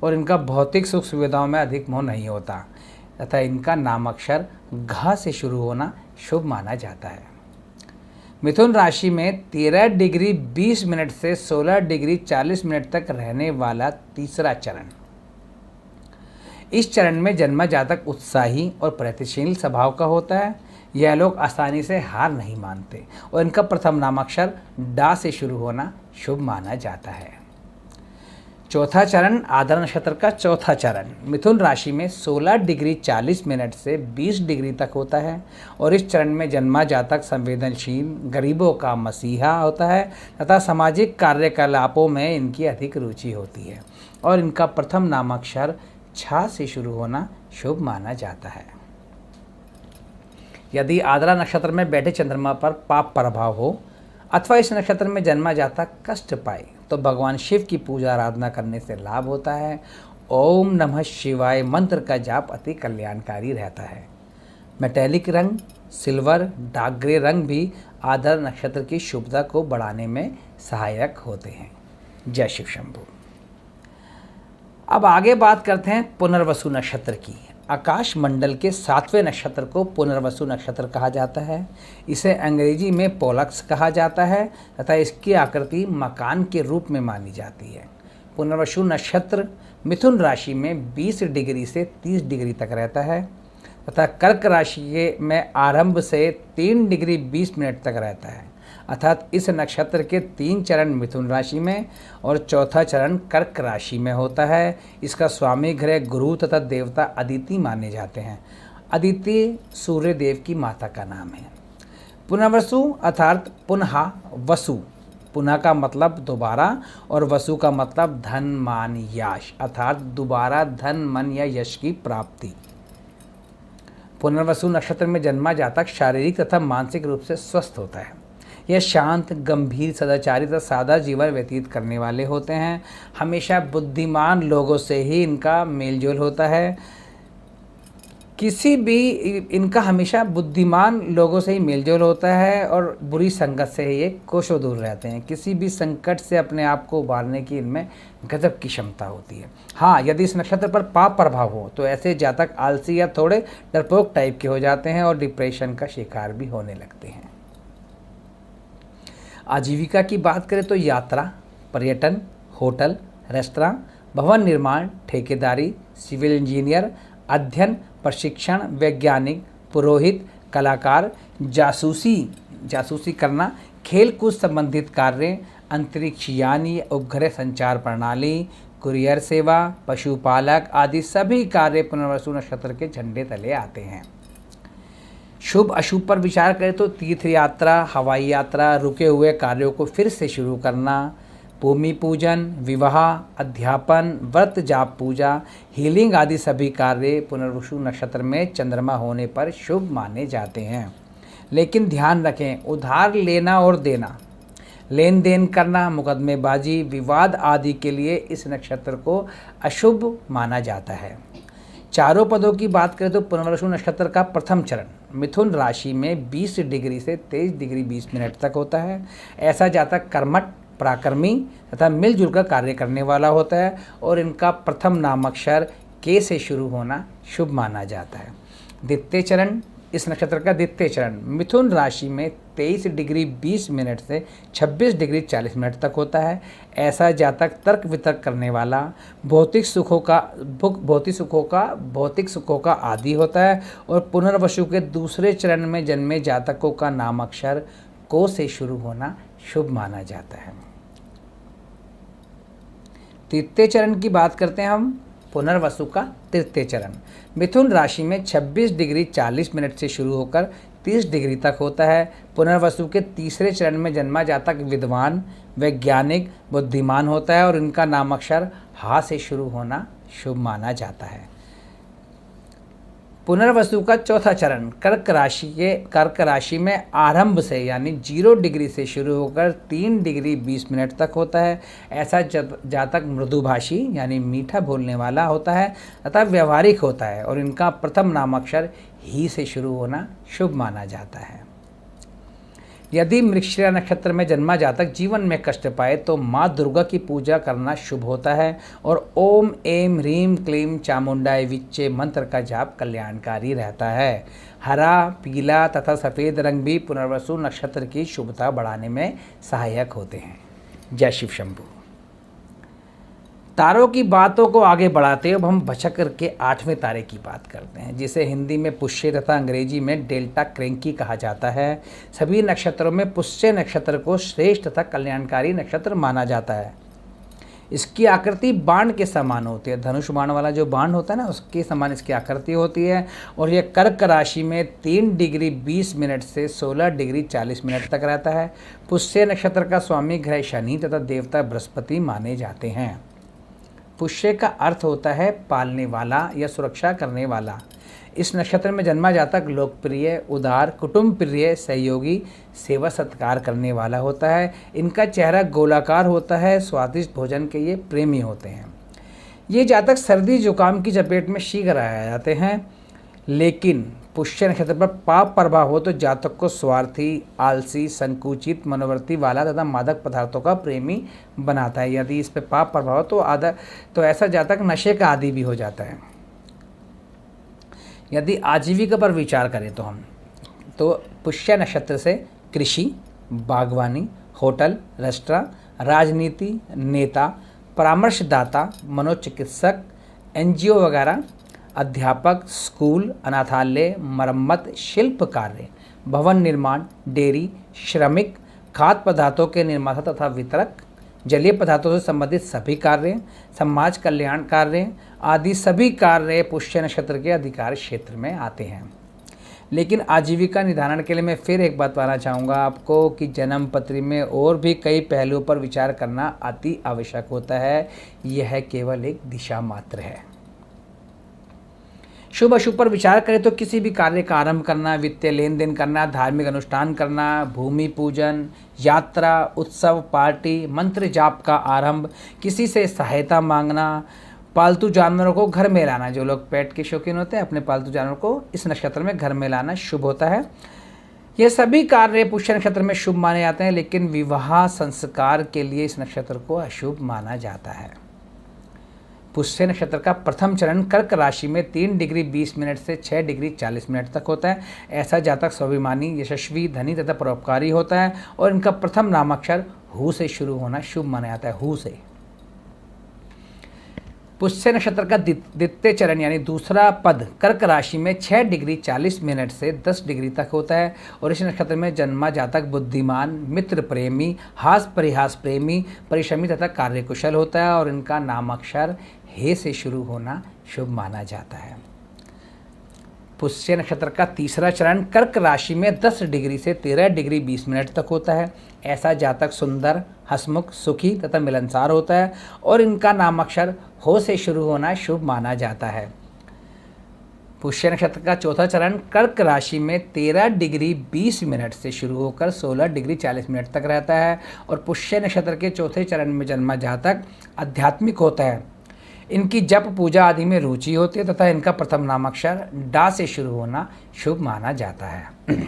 और इनका भौतिक सुख सुविधाओं में अधिक मोह नहीं होता तथा इनका नामाक्षर घ से शुरू होना शुभ माना जाता है। मिथुन राशि में 13 डिग्री 20 मिनट से 16 डिग्री 40 मिनट तक रहने वाला तीसरा चरण इस चरण में जन्मा जातक उत्साही और प्रगतिशील स्वभाव का होता है। यह लोग आसानी से हार नहीं मानते और इनका प्रथम नामाक्षर डा से शुरू होना शुभ माना जाता है। चौथा चरण आद्रा नक्षत्र का चौथा चरण मिथुन राशि में 16 डिग्री 40 मिनट से 20 डिग्री तक होता है और इस चरण में जन्मा जातक संवेदनशील, गरीबों का मसीहा होता है तथा सामाजिक कार्यकलापों में इनकी अधिक रुचि होती है और इनका प्रथम नामाक्षर छा से शुरू होना शुभ माना जाता है। यदि आद्रा नक्षत्र में बैठे चंद्रमा पर पाप प्रभाव हो अथवा इस नक्षत्र में जन्मा जातक कष्ट पाए तो भगवान शिव की पूजा आराधना करने से लाभ होता है। ओम नमः शिवाय मंत्र का जाप अति कल्याणकारी रहता है। मेटेलिक रंग, सिल्वर, डार्क ग्रे रंग भी आद्रा नक्षत्र की शुभता को बढ़ाने में सहायक होते हैं। जय शिव शंभू। अब आगे बात करते हैं पुनर्वसु नक्षत्र की। आकाश मंडल के 7वें नक्षत्र को पुनर्वसु नक्षत्र कहा जाता है। इसे अंग्रेजी में पोलक्स कहा जाता है तथा इसकी आकृति मकान के रूप में मानी जाती है। पुनर्वसु नक्षत्र मिथुन राशि में 20 डिग्री से 30 डिग्री तक रहता है तथा कर्क राशि में आरंभ से 3 डिग्री 20 मिनट तक रहता है। अर्थात इस नक्षत्र के 3 चरण मिथुन राशि में और चौथा चरण कर्क राशि में होता है। इसका स्वामी ग्रह गुरु तथा देवता अदिति माने जाते हैं। अदिति सूर्य देव की माता का नाम है। पुनर्वसु अर्थात पुनः वसु, पुनः का मतलब दोबारा और वसु का मतलब धन मान यश, अर्थात दोबारा धन मन या यश की प्राप्ति। पुनर्वसु नक्षत्र में जन्मा जातक शारीरिक तथा मानसिक रूप से स्वस्थ होता है। यह शांत, गंभीर, सदाचारी तथा सादा जीवन व्यतीत करने वाले होते हैं। हमेशा बुद्धिमान लोगों से ही इनका मेलजोल होता है। इनका हमेशा बुद्धिमान लोगों से ही मेलजोल होता है और बुरी संगत से ये कोसों दूर रहते हैं। किसी भी संकट से अपने आप को उबारने की इनमें गजब की क्षमता होती है। हाँ, यदि इस नक्षत्र पर पाप प्रभाव हो तो ऐसे जातक आलसी या थोड़े डरपोक टाइप के हो जाते हैं और डिप्रेशन का शिकार भी होने लगते हैं। आजीविका की बात करें तो यात्रा, पर्यटन, होटल, रेस्तरां, भवन निर्माण, ठेकेदारी, सिविल इंजीनियर, अध्ययन, प्रशिक्षण, वैज्ञानिक, पुरोहित, कलाकार, जासूसी करना, खेल कूद संबंधित कार्य, अंतरिक्ष यान या उपग्रह संचार प्रणाली, कुरियर सेवा, पशुपालक आदि सभी कार्य पुनर्वसु नक्षत्र के झंडे तले आते हैं। शुभ अशुभ पर विचार करें तो तीर्थ यात्रा, हवाई यात्रा, रुके हुए कार्यों को फिर से शुरू करना, भूमि पूजन, विवाह, अध्यापन, व्रत जाप पूजा, हीलिंग आदि सभी कार्य पुनर्वसु नक्षत्र में चंद्रमा होने पर शुभ माने जाते हैं। लेकिन ध्यान रखें, उधार लेना और देना, लेन देन करना, मुकदमेबाजी, विवाद आदि के लिए इस नक्षत्र को अशुभ माना जाता है। चारों पदों की बात करें तो पुनर्वसु नक्षत्र का प्रथम चरण मिथुन राशि में 20 डिग्री से 23 डिग्री 20 मिनट तक होता है। ऐसा जातक कर्मठ, पराक्रमी तथा मिलजुल कर कार्य करने वाला होता है और इनका प्रथम नामाक्षर के से शुरू होना शुभ माना जाता है। द्वितीय चरण, इस नक्षत्र का द्वितीय चरण मिथुन राशि में 23 डिग्री 20 मिनट से 26 डिग्री 40 मिनट तक होता है। ऐसा जातक तर्क वितर्क करने वाला, भौतिक सुखों का आदी होता है और पुनर्वसु के दूसरे चरण में जन्मे जातकों का नामाक्षर को से शुरू होना शुभ माना जाता है। तृतीय चरण की बात करते हैं हम। पुनर्वसु का तृतीय चरण मिथुन राशि में 26 डिग्री 40 मिनट से शुरू होकर 30 डिग्री तक होता है। पुनर्वसु के तीसरे चरण में जन्मा जातक विद्वान, वैज्ञानिक, बुद्धिमान होता है और इनका नामाक्षर हा से शुरू होना शुभ माना जाता है। पुनर्वसु का चौथा चरण कर्क राशि में आरंभ से यानी 0 डिग्री से शुरू होकर 3 डिग्री 20 मिनट तक होता है। ऐसा जातक मृदुभाषी यानी मीठा बोलने वाला होता है तथा व्यवहारिक होता है और इनका प्रथम नामाक्षर ही से शुरू होना शुभ माना जाता है। यदि मृगशिरा नक्षत्र में जन्मा जातक जीवन में कष्ट पाए तो माँ दुर्गा की पूजा करना शुभ होता है और ओम एम ह्रीम क्लीम चामुंडाय विच्चे मंत्र का जाप कल्याणकारी रहता है। हरा, पीला तथा सफ़ेद रंग भी पुनर्वसु नक्षत्र की शुभता बढ़ाने में सहायक होते हैं। जय शिव शंभू। तारों की बातों को आगे बढ़ाते हुए अब हम बचा करके 8वें तारे की बात करते हैं, जिसे हिंदी में पुष्य तथा अंग्रेजी में डेल्टा क्रेंकी कहा जाता है। सभी नक्षत्रों में पुष्य नक्षत्र को श्रेष्ठ तथा कल्याणकारी नक्षत्र माना जाता है। इसकी आकृति बाण के समान होती है, धनुष बाण वाला जो बाण होता है ना, उसके समान इसकी आकृति होती है। और यह कर्क राशि में 3 डिग्री 20 मिनट से 16 डिग्री 40 मिनट तक रहता है। पुष्य नक्षत्र का स्वामी ग्रह शनि तथा देवता बृहस्पति माने जाते हैं। पुष्य का अर्थ होता है पालने वाला या सुरक्षा करने वाला। इस नक्षत्र में जन्मा जातक लोकप्रिय, उदार, कुटुंब प्रिय, सहयोगी, सेवा सत्कार करने वाला होता है। इनका चेहरा गोलाकार होता है। स्वादिष्ट भोजन के ये प्रेमी होते हैं। ये जातक सर्दी जुकाम की चपेट में शीघ्र आ जाते हैं। लेकिन पुष्य नक्षत्र पर पाप प्रभाव हो तो जातक को स्वार्थी, आलसी, संकुचित मनोवृत्ति वाला तथा मादक पदार्थों का प्रेमी बनाता है। यदि इस पर पाप प्रभाव तो ऐसा जातक नशे का आदी भी हो जाता है। यदि आजीविका पर विचार करें तो पुष्य नक्षत्र से कृषि, बागवानी, होटल, रेस्टोरेंट, राजनीति, नेता, परामर्शदाता, मनोचिकित्सक, एनजीओ वगैरह, अध्यापक, स्कूल, अनाथालय, मरम्मत, शिल्प कार्य, भवन निर्माण, डेयरी, श्रमिक, खाद्य पदार्थों के निर्माता तथा वितरक, जलीय पदार्थों से संबंधित सभी कार्य, समाज कल्याण कार्य आदि सभी कार्य पुष्य नक्षत्र के अधिकार क्षेत्र में आते हैं। लेकिन आजीविका निर्धारण के लिए मैं फिर एक बात बताना चाहूँगा आपको कि जन्म पत्री में और भी कई पहलुओं पर विचार करना अति आवश्यक होता है। यह केवल एक दिशा मात्र है। शुभ अशुभ पर विचार करें तो किसी भी कार्य का आरंभ करना, वित्तीय लेन देन करना, धार्मिक अनुष्ठान करना, भूमि पूजन, यात्रा, उत्सव, पार्टी, मंत्र जाप का आरंभ, किसी से सहायता मांगना, पालतू जानवरों को घर में लाना, जो लोग पेट के शौकीन होते हैं अपने पालतू जानवरों को इस नक्षत्र में घर में लाना शुभ होता है। ये सभी कार्य पुष्य नक्षत्र में शुभ माने जाते हैं। लेकिन विवाह संस्कार के लिए इस नक्षत्र को अशुभ माना जाता है। पुष्य नक्षत्र का प्रथम चरण कर्क राशि में 3 डिग्री 20 मिनट से 6 डिग्री 40 मिनट तक होता है। ऐसा जातक स्वाभिमानी, यशस्वी, धनी तथा परोपकारी होता है और इनका प्रथम नामाक्षर हु से शुरू होना शुभ माना जाता है। हु से। पुष्य नक्षत्र का द्वितीय चरण यानी दूसरा पद कर्क राशि में 6 डिग्री 40 मिनट से 10 डिग्री तक होता है और इस नक्षत्र में जन्मा जातक बुद्धिमान, मित्र प्रेमी, हास परिहास प्रेमी, परिश्रमी तथा कार्यकुशल होता है और इनका नामाक्षर हे से शुरू होना शुभ माना जाता है। पुष्य नक्षत्र का तीसरा चरण कर्क राशि में 10 डिग्री से 13 डिग्री 20 मिनट तक होता है। ऐसा जातक सुंदर, हंसमुख, सुखी तथा मिलनसार होता है और इनका नामाक्षर हो से शुरू होना शुभ माना जाता है। पुष्य नक्षत्र का चौथा चरण कर्क राशि में 13 डिग्री 20 मिनट से शुरू होकर 16 डिग्री 40 मिनट तक रहता है और पुष्य नक्षत्र के चौथे चरण में जन्मा जातक आध्यात्मिक होता है। इनकी जप पूजा आदि में रुचि होती है तथा इनका प्रथम नामाक्षर डा से शुरू होना शुभ माना जाता है।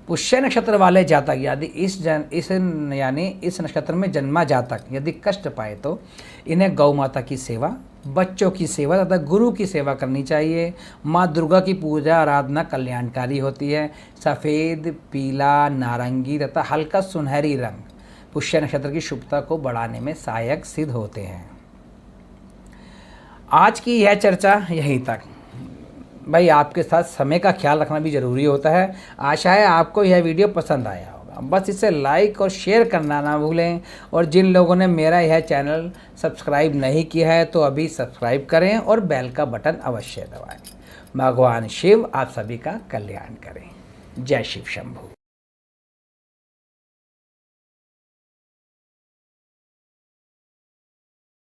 पुष्य नक्षत्र वाले जातक यदि इस नक्षत्र में जन्मा जातक यदि कष्ट पाए तो इन्हें गौ माता की सेवा, बच्चों की सेवा तथा गुरु की सेवा करनी चाहिए। माँ दुर्गा की पूजा आराधना कल्याणकारी होती है। सफ़ेद, पीला, नारंगी तथा हल्का सुनहरी रंग पुष्य नक्षत्र की शुभता को बढ़ाने में सहायक सिद्ध होते हैं। आज की यह चर्चा यहीं तक। भाई आपके साथ समय का ख्याल रखना भी ज़रूरी होता है। आशा है आपको यह वीडियो पसंद आया होगा। बस इसे लाइक और शेयर करना ना भूलें और जिन लोगों ने मेरा यह चैनल सब्सक्राइब नहीं किया है तो अभी सब्सक्राइब करें और बेल का बटन अवश्य दबाएं। भगवान शिव आप सभी का कल्याण करें। जय शिव शंभू।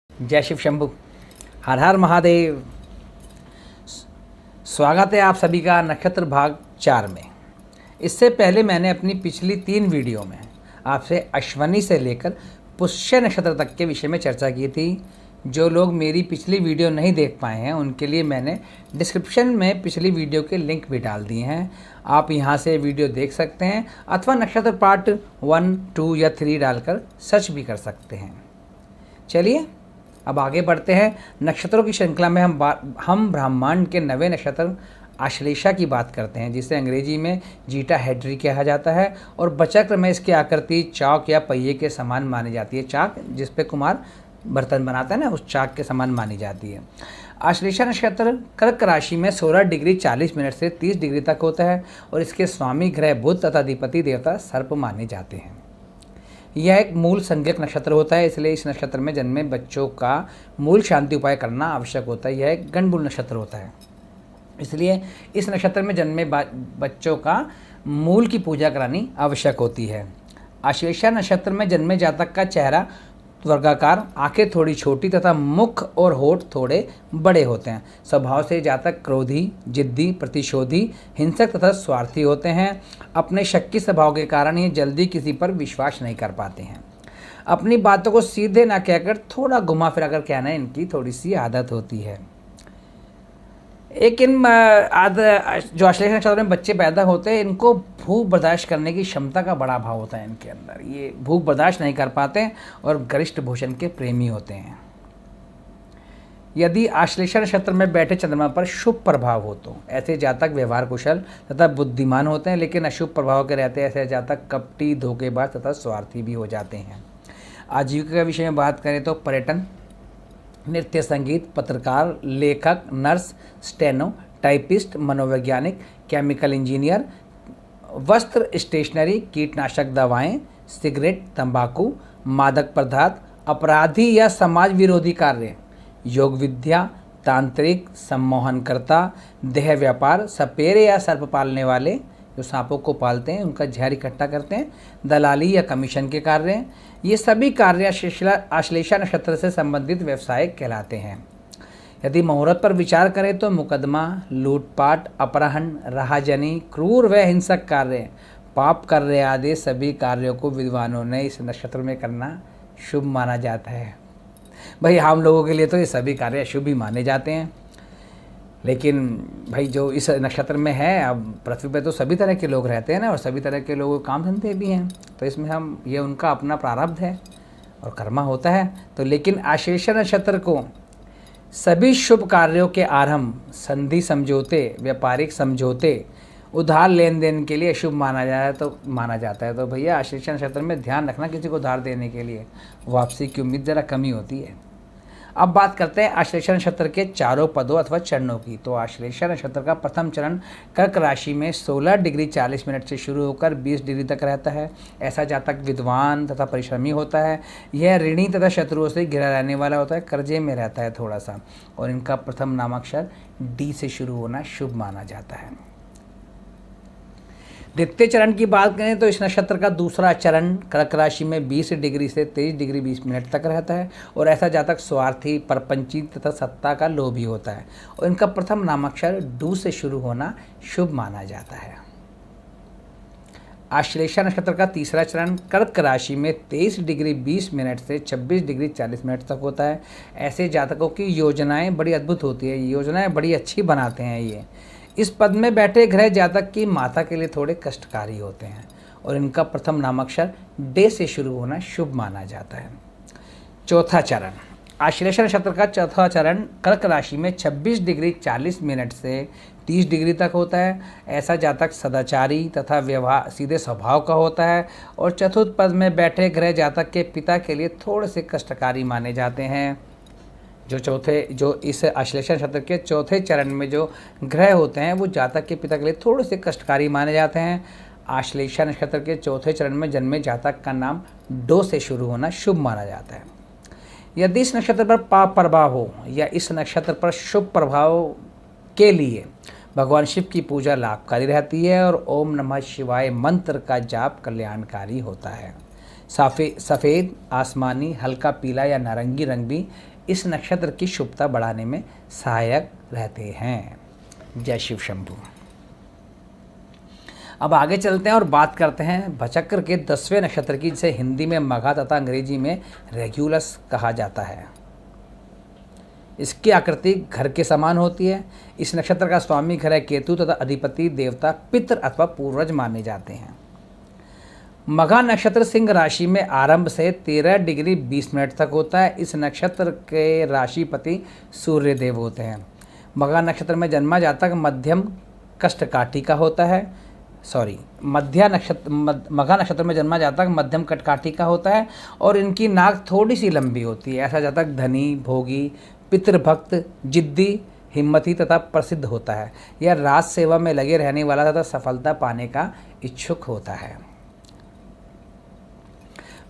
जय शिव शंभू। हर हर महादेव। स्वागत है आप सभी का नक्षत्र भाग 4 में। इससे पहले मैंने अपनी पिछली 3 वीडियो में आपसे अश्वनी से लेकर पुष्य नक्षत्र तक के विषय में चर्चा की थी। जो लोग मेरी पिछली वीडियो नहीं देख पाए हैं उनके लिए मैंने डिस्क्रिप्शन में पिछली वीडियो के लिंक भी डाल दिए हैं। आप यहां से वीडियो देख सकते हैं अथवा नक्षत्र पार्ट 1, 2 या 3 डालकर सर्च भी कर सकते हैं। चलिए अब आगे बढ़ते हैं। नक्षत्रों की श्रृंखला में हम ब्रह्मांड के 9वें नक्षत्र आश्लेषा की बात करते हैं, जिसे अंग्रेजी में जीटा हेड्री कहा जाता है और बचक्र में इसकी आकृति चाक या पहिए के समान मानी जाती है। चाक जिस पे कुमार बर्तन बनाते हैं ना, उस चाक के समान मानी जाती है। आश्लेषा नक्षत्र कर्क राशि में 16 डिग्री 40 मिनट से 30 डिग्री तक होता है और इसके स्वामी ग्रह बुध तथा अधिपति देवता सर्प माने जाते हैं। यह एक मूल संज्ञक नक्षत्र होता है, इसलिए इस नक्षत्र में जन्मे बच्चों का मूल शांति उपाय करना आवश्यक होता है। यह एक गणमूल नक्षत्र होता है, इसलिए इस नक्षत्र में जन्मे बच्चों का मूल की पूजा करानी आवश्यक होती है। आश्लेषा नक्षत्र में जन्मे जातक का चेहरा वर्गाकार, आंखें थोड़ी छोटी तथा मुख और होठ थोड़े बड़े होते हैं। स्वभाव से जातक क्रोधी, जिद्दी, प्रतिशोधी, हिंसक तथा स्वार्थी होते हैं। अपने शक्की स्वभाव के कारण ये जल्दी किसी पर विश्वास नहीं कर पाते हैं। अपनी बातों को सीधे ना कहकर थोड़ा घुमा फिरा कर कहना इनकी थोड़ी सी आदत होती है। एक जो आश्लेषा नक्षत्र में बच्चे पैदा होते हैं, इनको भूख बर्दाश्त करने की क्षमता का बड़ा अभाव होता है इनके अंदर। ये भूख बर्दाश्त नहीं कर पाते और गरिष्ठ भोजन के प्रेमी होते हैं। यदि आश्लेषा नक्षत्र में बैठे चंद्रमा पर शुभ प्रभाव हो तो ऐसे जातक व्यवहार कुशल तथा बुद्धिमान होते हैं, लेकिन अशुभ प्रभाव के रहते ऐसे जातक कपटी, धोखेबाज तथा स्वार्थी भी हो जाते हैं। आजीविका के विषय में बात करें तो पर्यटन, नृत्य, संगीत, पत्रकार, लेखक, नर्स, स्टेनो, टाइपिस्ट, मनोवैज्ञानिक, केमिकल इंजीनियर, वस्त्र, स्टेशनरी, कीटनाशक दवाएं, सिगरेट, तंबाकू, मादक पदार्थ, अपराधी या समाज विरोधी कार्य, योग विद्या, तांत्रिक, सम्मोहनकर्ता, देह व्यापार, सपेरे या सर्प पालने वाले, जो सांपों को पालते हैं उनका जहर इकट्ठा करते हैं, दलाली या कमीशन के कार्य, ये सभी कार्य आश्लेषा नक्षत्र से संबंधित व्यवसाय कहलाते हैं। यदि मुहूर्त पर विचार करें तो मुकदमा, लूटपाट, अपहरण, राहजनी, क्रूर व हिंसक कार्य, पाप कार्य आदि सभी कार्यों को विद्वानों ने इस नक्षत्र में करना शुभ माना जाता है। भाई हम लोगों के लिए तो ये सभी कार्य शुभ ही माने जाते हैं, लेकिन भाई जो इस नक्षत्र में है, अब पृथ्वी पे तो सभी तरह के लोग रहते हैं ना, और सभी तरह के लोग काम धंधे भी हैं, तो इसमें हम ये उनका अपना प्रारब्ध है और कर्मा होता है। तो लेकिन आश्लेषा नक्षत्र को सभी शुभ कार्यों के आरंभ, संधि समझौते, व्यापारिक समझौते, उधार लेन देन के लिए शुभ माना जाता है। तो भैया आश्लेषा नक्षत्र में ध्यान रखना, किसी को उधार देने के लिए वापसी की उम्मीद ज़रा कमी होती है। अब बात करते हैं आश्लेषा नक्षत्र के चारों पदों अथवा चरणों की। तो आश्लेषा नक्षत्र का प्रथम चरण कर्क राशि में 16 डिग्री 40 मिनट से शुरू होकर 20 डिग्री तक रहता है। ऐसा जातक विद्वान तथा परिश्रमी होता है। यह ऋणी तथा शत्रुओं से घिरा रहने वाला होता है, कर्जे में रहता है थोड़ा सा, और इनका प्रथम नामाक्षर डी से शुरू होना शुभ माना जाता है। द्वितीय चरण की बात करें तो इस नक्षत्र का दूसरा चरण कर्क राशि में 20 डिग्री से 23 डिग्री 20 मिनट तक रहता है, और ऐसा जातक स्वार्थी, परपंची तथा सत्ता का लोभी होता है, और इनका प्रथम नामाक्षर डू से शुरू होना शुभ माना जाता है। आश्लेषा नक्षत्र का तीसरा चरण कर्क राशि में 23 डिग्री 20 मिनट से 26 डिग्री 40 मिनट तक होता है। ऐसे जातकों की योजनाएं बड़ी अद्भुत होती है, योजनाएं बड़ी अच्छी बनाते हैं ये। इस पद में बैठे ग्रह जातक की माता के लिए थोड़े कष्टकारी होते हैं, और इनका प्रथम नामाक्षर डे से शुरू होना शुभ माना जाता है। चौथा चरण आश्लेषा नक्षत्र का चौथा चरण कर्क राशि में 26 डिग्री 40 मिनट से 30 डिग्री तक होता है। ऐसा जातक सदाचारी तथा व्यवहार सीधे स्वभाव का होता है, और चतुर्थ पद में बैठे ग्रह जातक के पिता के लिए थोड़े से कष्टकारी माने जाते हैं। जो इस आश्लेषा नक्षत्र के चौथे चरण में जो ग्रह होते हैं वो जातक के पिता के लिए थोड़े से कष्टकारी माने जाते हैं। आश्लेषा नक्षत्र के चौथे चरण में जन्मे जातक का नाम डो से शुरू होना शुभ माना जाता है। यदि इस नक्षत्र पर पाप प्रभाव हो या इस नक्षत्र पर शुभ प्रभाव के लिए भगवान शिव की पूजा लाभकारी रहती है, और ओम नमः शिवाय मंत्र का जाप कल्याणकारी होता है। सफ़ेद, आसमानी, हल्का पीला या नारंगी रंग भी इस नक्षत्र की शुभता बढ़ाने में सहायक रहते हैं। जय शिव शंभू। अब आगे चलते हैं और बात करते हैं भचक्र के 10वें नक्षत्र की, जिसे हिंदी में मघा तथा अंग्रेजी में रेगुलस कहा जाता है। इसकी आकृति घर के समान होती है। इस नक्षत्र का स्वामी ग्रह केतु तथा अधिपति देवता पितृ अथवा पूर्वज माने जाते हैं। मघा नक्षत्र सिंह राशि में आरंभ से 13 डिग्री 20 मिनट तक होता है। इस नक्षत्र के राशिपति सूर्य देव होते हैं। मघा नक्षत्र में जन्मा जातक मध्यम कष्टकाठी का होता है। मध्या नक्षत्र मघा नक्षत्र में जन्मा जातक मध्यम कटकाठी का होता है और इनकी नाक थोड़ी सी लंबी होती है। ऐसा जातक धनी, भोगी, पितृभक्त, जिद्दी, हिम्मती तथा प्रसिद्ध होता है। यह राज सेवा में लगे रहने वाला तथा सफलता पाने का इच्छुक होता है।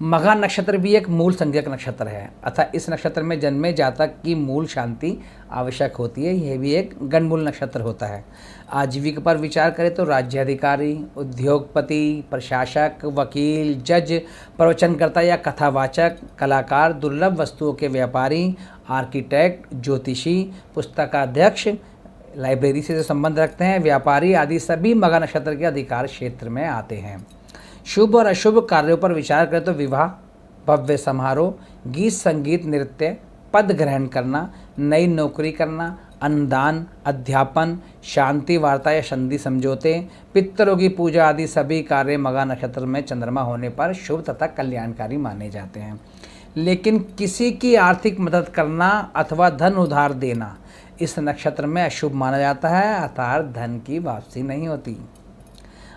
मघा नक्षत्र भी एक मूल संज्ञक नक्षत्र है, अतः इस नक्षत्र में जन्मे जातक की मूल शांति आवश्यक होती है। यह भी एक गणमूल नक्षत्र होता है। आजीविका पर विचार करें तो राज्याधिकारी, उद्योगपति, प्रशासक, वकील, जज, प्रवचनकर्ता या कथावाचक, कलाकार, दुर्लभ वस्तुओं के व्यापारी, आर्किटेक्ट, ज्योतिषी, पुस्तकाध्यक्ष, लाइब्रेरी से जो संबंध रखते हैं, व्यापारी आदि सभी मघा नक्षत्र के अधिकार क्षेत्र में आते हैं। शुभ और अशुभ कार्यों पर विचार करें तो विवाह, भव्य समारोह, गीत संगीत नृत्य, पद ग्रहण करना, नई नौकरी करना, अन्नदान, अध्यापन, शांति वार्ता या संधि समझौते, पितरों की पूजा आदि सभी कार्य मघा नक्षत्र में चंद्रमा होने पर शुभ तथा कल्याणकारी माने जाते हैं। लेकिन किसी की आर्थिक मदद करना अथवा धन उधार देना इस नक्षत्र में अशुभ माना जाता है, अर्थात धन की वापसी नहीं होती।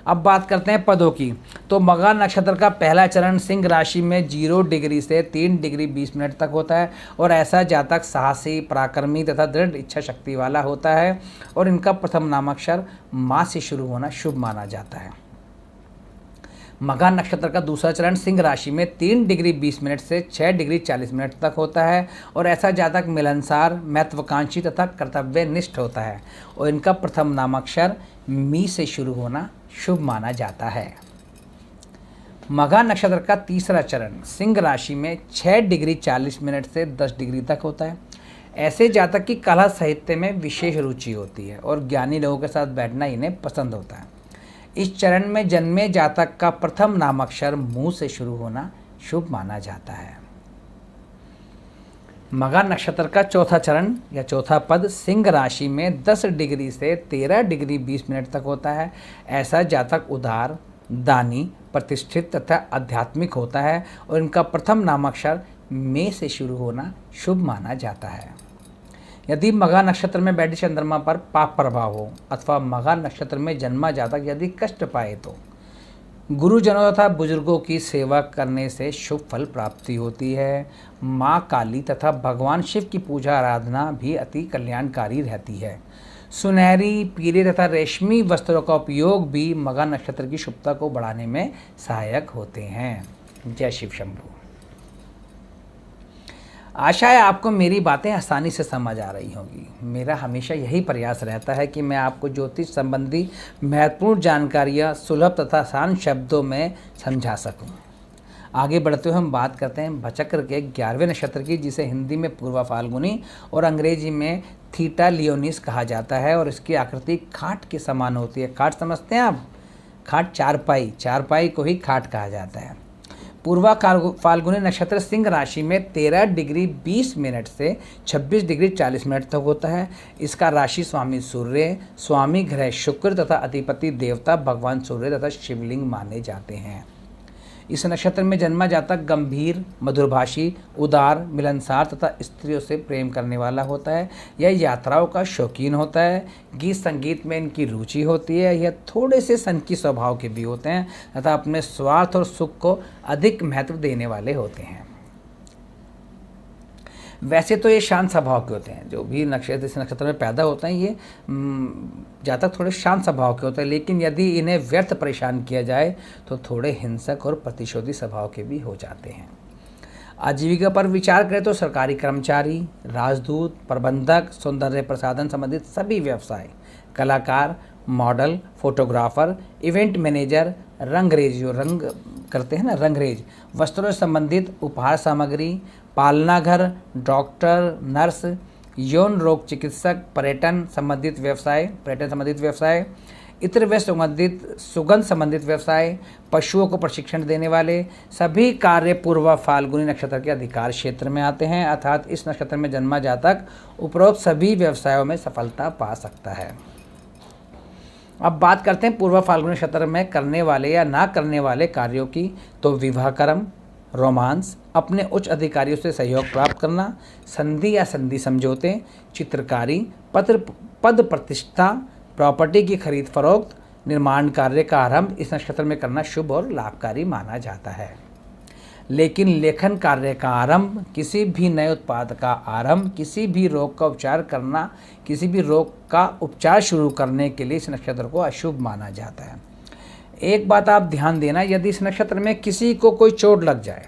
अब बात करते हैं पदों की। तो मघा नक्षत्र का पहला चरण सिंह राशि में 0 डिग्री से 3 डिग्री 20 मिनट तक होता है और ऐसा जातक साहसी, पराक्रमी तथा दृढ़ इच्छा शक्ति वाला होता है और इनका प्रथम नामाक्षर मां से शुरू होना शुभ माना जाता है। मघा नक्षत्र का दूसरा चरण सिंह राशि में 3 डिग्री 20 मिनट से 6 डिग्री 40 मिनट तक होता है और ऐसा जातक मिलनसार, महत्वाकांक्षी तथा कर्तव्यनिष्ठ होता है और इनका प्रथम नामाक्षर मी से शुरू होना शुभ माना जाता है। मघा नक्षत्र का तीसरा चरण सिंह राशि में 6 डिग्री 40 मिनट से 10 डिग्री तक होता है। ऐसे जातक की कला साहित्य में विशेष रुचि होती है और ज्ञानी लोगों के साथ बैठना इन्हें पसंद होता है। इस चरण में जन्मे जातक का प्रथम नामाक्षर मुंह से शुरू होना शुभ माना जाता है। मघा नक्षत्र का चौथा चरण या चौथा पद सिंह राशि में 10 डिग्री से 13 डिग्री 20 मिनट तक होता है। ऐसा जातक उदार, दानी, प्रतिष्ठित तथा आध्यात्मिक होता है और इनका प्रथम नामाक्षर मे से शुरू होना शुभ माना जाता है। यदि मघा नक्षत्र में बैठे चंद्रमा पर पाप प्रभाव हो अथवा मघा नक्षत्र में जन्मा जातक यदि कष्ट पाए तो गुरुजनों तथा बुजुर्गों की सेवा करने से शुभ फल प्राप्ति होती है। माँ काली तथा भगवान शिव की पूजा आराधना भी अति कल्याणकारी रहती है। सुनहरी, पीले तथा रेशमी वस्त्रों का उपयोग भी मघा नक्षत्र की शुभता को बढ़ाने में सहायक होते हैं। जय शिव शंभू। आशा है आपको मेरी बातें आसानी से समझ आ रही होंगी। मेरा हमेशा यही प्रयास रहता है कि मैं आपको ज्योतिष संबंधी महत्वपूर्ण जानकारियाँ सुलभ तथा आसान शब्दों में समझा सकूं। आगे बढ़ते हुए हम बात करते हैं भचक्र के 11वें नक्षत्र की, जिसे हिंदी में पूर्वा फाल्गुनी और अंग्रेजी में थीटा लियोनिस कहा जाता है और इसकी आकृति खाट के समान होती है। खाट समझते हैं आप? खाट चारपाई को ही खाट कहा जाता है। पूर्वा फाल्गुनी नक्षत्र सिंह राशि में 13 डिग्री 20 मिनट से 26 डिग्री 40 मिनट तक होता है। इसका राशि स्वामी सूर्य, स्वामी ग्रह शुक्र तथा अधिपति देवता भगवान सूर्य तथा शिवलिंग माने जाते हैं। इस नक्षत्र में जन्मा जातक गंभीर, मधुरभाषी, उदार, मिलनसार तथा स्त्रियों से प्रेम करने वाला होता है। यह यात्राओं का शौकीन होता है। गीत संगीत में इनकी रुचि होती है। यह थोड़े से सनकी स्वभाव के भी होते हैं तथा अपने स्वार्थ और सुख को अधिक महत्व देने वाले होते हैं। वैसे तो ये शांत स्वभाव के होते हैं। जो भी इस नक्षत्र में पैदा होते हैं ये जातक थोड़े शांत स्वभाव के होते हैं, लेकिन यदि इन्हें व्यर्थ परेशान किया जाए तो थोड़े हिंसक और प्रतिशोधी स्वभाव के भी हो जाते हैं। आजीविका पर विचार करें तो सरकारी कर्मचारी, राजदूत, प्रबंधक, सौंदर्य प्रसाधन संबंधित सभी व्यवसाय, कलाकार, model, photographer, event manager, Rangrez जो रंग करते हैं ना, रंगरेज, वस्त्रों से संबंधित उपहार सामग्री, पालना घर, डॉक्टर, नर्स, यौन रोग चिकित्सक, पर्यटन संबंधित व्यवसाय, इतर व सुगंध संबंधित व्यवसाय, पशुओं को प्रशिक्षण देने वाले सभी कार्य पूर्वा फाल्गुनी नक्षत्र के अधिकार क्षेत्र में आते हैं। अर्थात इस नक्षत्र में जन्मा जातक उपरोक्त सभी व्यवसायों में सफलता पा सकता है। अब बात करते हैं पूर्वा फाल्गुनी नक्षत्र में करने वाले या ना करने वाले कार्यों की। तो विवाह कर्म, रोमांस, अपने उच्च अधिकारियों से सहयोग प्राप्त करना, संधि या संधि समझौते, चित्रकारी, पद प्रतिष्ठा, प्रॉपर्टी की खरीद फरोख्त, निर्माण कार्य का आरंभ इस नक्षत्र में करना शुभ और लाभकारी माना जाता है। लेकिन लेखन कार्य का आरंभ, किसी भी नए उत्पाद का आरंभ, किसी भी रोग का उपचार करना, किसी भी रोग का उपचार शुरू करने के लिए इस नक्षत्र को अशुभ माना जाता है। एक बात आप ध्यान देना, यदि इस नक्षत्र में किसी को कोई चोट लग जाए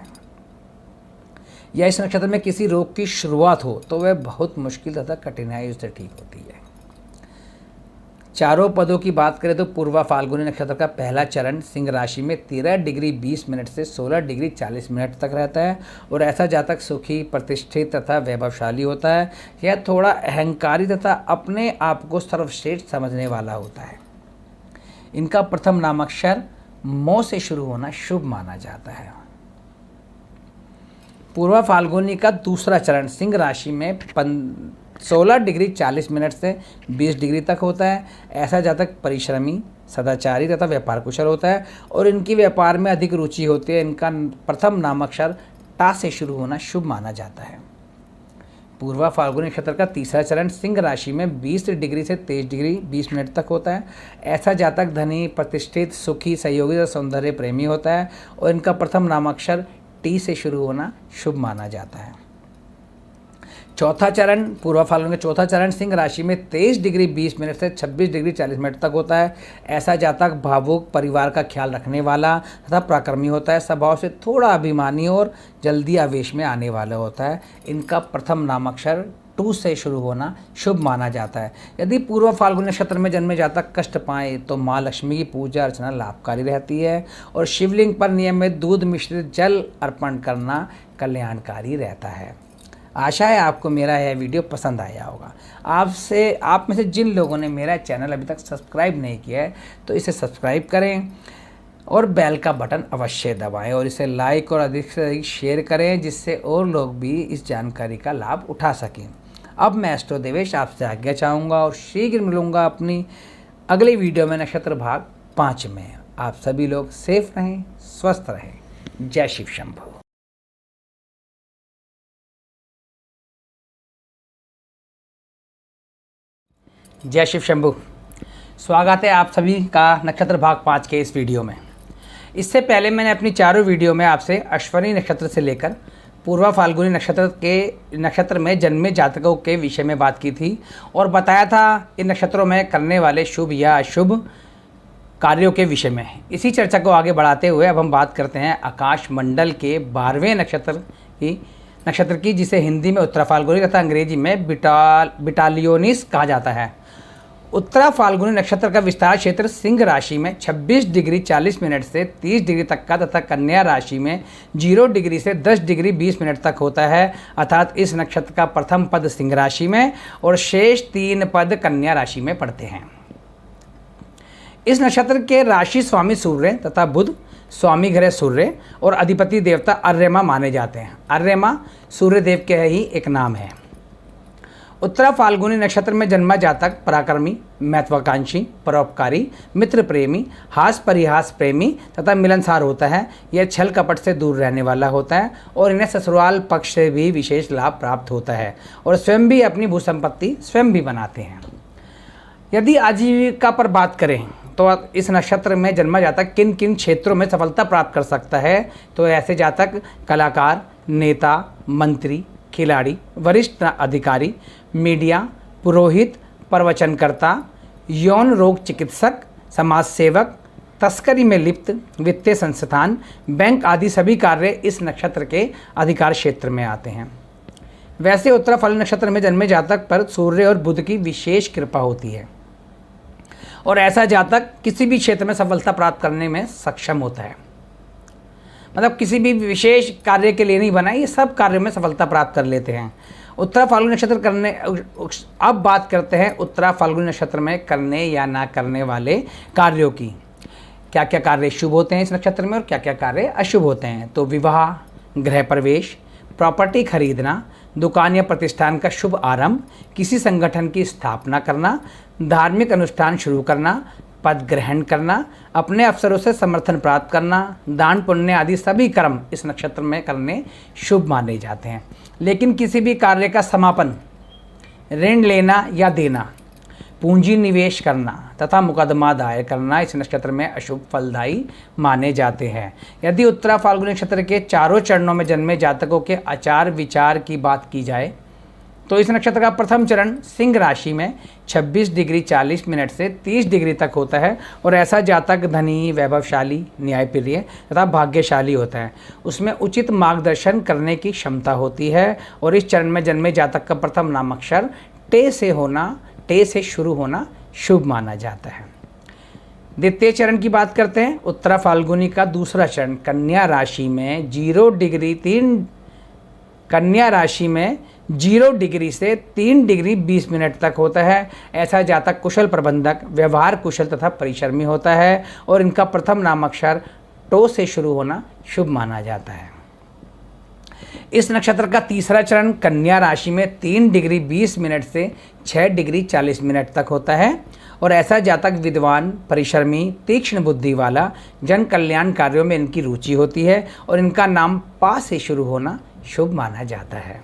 या इस नक्षत्र में किसी रोग की शुरुआत हो तो वह बहुत मुश्किल तथा कठिनाई उससे ठीक होती है। चारों पदों की बात करें तो पूर्वा फाल्गुनी नक्षत्र का पहला चरण सिंह राशि में 13 डिग्री 20 मिनट से 16 डिग्री 40 मिनट तक रहता है और ऐसा जातक सुखी, प्रतिष्ठित तथा वैभवशाली होता है। यह थोड़ा अहंकारी तथा अपने आप को सर्वश्रेष्ठ समझने वाला होता है। इनका प्रथम नामाक्षर मो से शुरू होना शुभ माना जाता है। पूर्वा फाल्गुनी का दूसरा चरण सिंह राशि में 16 डिग्री 40 मिनट से 20 डिग्री तक होता है। ऐसा जातक परिश्रमी, सदाचारी तथा व्यापार कुशल होता है और इनकी व्यापार में अधिक रुचि होती है। इनका प्रथम नामाक्षर टा से शुरू होना शुभ माना जाता है। पूर्वा फाल्गुनी नक्षत्र का तीसरा चरण सिंह राशि में 20 डिग्री से 23 डिग्री 20 मिनट तक होता है। ऐसा जातक धनी, प्रतिष्ठित, सुखी, सहयोगी और सौंदर्य प्रेमी होता है और इनका प्रथम नामाक्षर टी से शुरू होना शुभ माना जाता है। चौथा चरण पूर्वा फाल्गुनी का चौथा चरण सिंह राशि में 23 डिग्री 20 मिनट से 26 डिग्री 40 मिनट तक होता है। ऐसा जातक भावुक, परिवार का ख्याल रखने वाला तथा पराक्रमी होता है। स्वभाव से थोड़ा अभिमानी और जल्दी आवेश में आने वाला होता है। इनका प्रथम नामाक्षर टू से शुरू होना शुभ माना जाता है। यदि पूर्व फाल्गुनी नक्षत्र में जन्मे जातक कष्ट पाए तो माँ लक्ष्मी की पूजा अर्चना लाभकारी रहती है और शिवलिंग पर नियमित दूध मिश्रित जल अर्पण करना कल्याणकारी रहता है। आशा है आपको मेरा यह वीडियो पसंद आया होगा। आप में से जिन लोगों ने मेरा चैनल अभी तक सब्सक्राइब नहीं किया है तो इसे सब्सक्राइब करें और बेल का बटन अवश्य दबाएं और इसे लाइक और अधिक से अधिक शेयर करें जिससे और लोग भी इस जानकारी का लाभ उठा सकें। अब मैं एस्ट्रो देवेश आपसे आज्ञा चाहूँगा और शीघ्र मिलूँगा अपनी अगली वीडियो में नक्षत्र भाग 5 में। आप सभी लोग सेफ रहें, स्वस्थ रहें। जय शिव शंभू। जय शिव शंभू। स्वागत है आप सभी का नक्षत्र भाग 5 के इस वीडियो में। इससे पहले मैंने अपनी चारों वीडियो में आपसे अश्विनी नक्षत्र से लेकर पूर्वा फाल्गुनी नक्षत्र में जन्मे जातकों के विषय में बात की थी और बताया था इन नक्षत्रों में करने वाले शुभ या अशुभ कार्यों के विषय में। इसी चर्चा को आगे बढ़ाते हुए अब हम बात करते हैं आकाश मंडल के 12वें नक्षत्र की जिसे हिंदी में उत्तरा फाल्गुनी तथा अंग्रेजी में बिटालियोनिस कहा जाता है। उत्तरा फाल्गुनी नक्षत्र का विस्तार क्षेत्र सिंह राशि में 26 डिग्री 40 मिनट से 30 डिग्री तक का तथा कन्या राशि में 0 डिग्री से 10 डिग्री 20 मिनट तक होता है। अर्थात इस नक्षत्र का प्रथम पद सिंह राशि में और शेष 3 पद कन्या राशि में पड़ते हैं। इस नक्षत्र के राशि स्वामी सूर्य तथा बुध स्वामी ग्रह सूर्य और अधिपति देवता अर्यमा माने जाते हैं। अर्यमा सूर्य देव के ही एक नाम है। उत्तरा फाल्गुनी नक्षत्र में जन्मा जातक पराक्रमी, महत्वाकांक्षी, परोपकारी, मित्र प्रेमी, हास परिहास प्रेमी तथा मिलनसार होता है। यह छल कपट से दूर रहने वाला होता है और इन्हें ससुराल पक्ष से भी विशेष लाभ प्राप्त होता है और स्वयं भी अपनी भू संपत्ति स्वयं भी बनाते हैं। यदि आजीविका पर बात करें तो इस नक्षत्र में जन्मा जातक किन किन क्षेत्रों में सफलता प्राप्त कर सकता है तो ऐसे जातक कलाकार, नेता, मंत्री, खिलाड़ी, वरिष्ठ अधिकारी, मीडिया, पुरोहित, प्रवचनकर्ता, यौन रोग चिकित्सक, समाज सेवक, तस्करी में लिप्त, वित्तीय संस्थान, बैंक आदि सभी कार्य इस नक्षत्र के अधिकार क्षेत्र में आते हैं। वैसे उत्तरा फाल्गुनी नक्षत्र में जन्मे जातक पर सूर्य और बुध की विशेष कृपा होती है और ऐसा जातक किसी भी क्षेत्र में सफलता प्राप्त करने में सक्षम होता है। मतलब किसी भी विशेष कार्य के लिए नहीं बना, ये सब कार्यों में सफलता प्राप्त कर लेते हैं। उत्तरा फाल्गुनी नक्षत्र अब बात करते हैं उत्तरा फाल्गुनी नक्षत्र में करने या ना करने वाले कार्यों की। क्या क्या कार्य शुभ होते हैं इस नक्षत्र में और क्या क्या कार्य अशुभ होते हैं। तो विवाह, गृह प्रवेश, प्रॉपर्टी खरीदना, दुकान या प्रतिष्ठान का शुभ आरंभ, किसी संगठन की स्थापना करना, धार्मिक अनुष्ठान शुरू करना, पद ग्रहण करना, अपने अफसरों से समर्थन प्राप्त करना, दान पुण्य आदि सभी कर्म इस नक्षत्र में करने शुभ माने जाते हैं। लेकिन किसी भी कार्य का समापन, ऋण लेना या देना, पूंजी निवेश करना तथा मुकदमा दायर करना इस नक्षत्र में अशुभ फलदायी माने जाते हैं। यदि उत्तरा फाल्गुनी नक्षत्र के चारों चरणों में जन्मे जातकों के आचार विचार की बात की जाए तो इस नक्षत्र का प्रथम चरण सिंह राशि में 26 डिग्री 40 मिनट से 30 डिग्री तक होता है और ऐसा जातक धनी, वैभवशाली, न्यायप्रिय तथा भाग्यशाली होता है। उसमें उचित मार्गदर्शन करने की क्षमता होती है और इस चरण में जन्मे जातक का प्रथम नामाक्षर टे से शुरू होना शुभ माना जाता है। द्वितीय चरण की बात करते हैं। उत्तरा फाल्गुनी का दूसरा चरण कन्या राशि में 0 डिग्री से 3 डिग्री 20 मिनट तक होता है। ऐसा जातक कुशल प्रबंधक, व्यवहार कुशल तथा परिश्रमी होता है और इनका प्रथम नामाक्षर टो से शुरू होना शुभ माना जाता है। इस नक्षत्र का तीसरा चरण कन्या राशि में 3 डिग्री 20 मिनट से 6 डिग्री 40 मिनट तक होता है और ऐसा जातक विद्वान, परिश्रमी, तीक्ष्ण बुद्धि वाला, जन कल्याण कार्यों में इनकी रुचि होती है और इनका नाम पा से शुरू होना शुभ माना जाता है।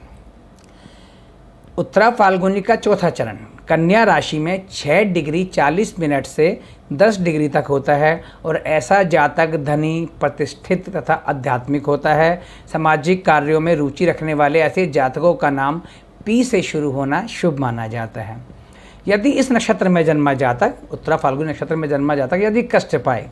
उत्तरा फाल्गुनी का चौथा चरण कन्या राशि में 6 डिग्री 40 मिनट से 10 डिग्री तक होता है और ऐसा जातक धनी, प्रतिष्ठित तथा आध्यात्मिक होता है। सामाजिक कार्यों में रुचि रखने वाले ऐसे जातकों का नाम पी से शुरू होना शुभ माना जाता है। यदि इस नक्षत्र में जन्मा जातक, उत्तरा फाल्गुनी नक्षत्र में जन्मा जातक यदि कष्ट पाए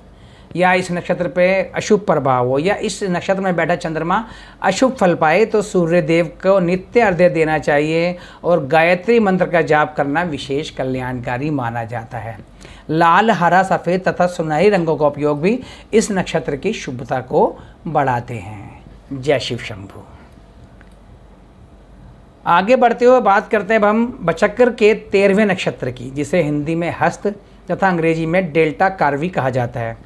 या इस नक्षत्र पे अशुभ प्रभाव हो या इस नक्षत्र में बैठा चंद्रमा अशुभ फल पाए तो सूर्य देव को नित्य अर्घ्य देना चाहिए और गायत्री मंत्र का जाप करना विशेष कल्याणकारी माना जाता है। लाल, हरा, सफ़ेद तथा सुनहरी रंगों का उपयोग भी इस नक्षत्र की शुभता को बढ़ाते हैं। जय शिव शंभू। आगे बढ़ते हुए बात करते हैं अब हम बचक्र के 13वें नक्षत्र की, जिसे हिंदी में हस्त तथा अंग्रेजी में डेल्टा कार्वी कहा जाता है।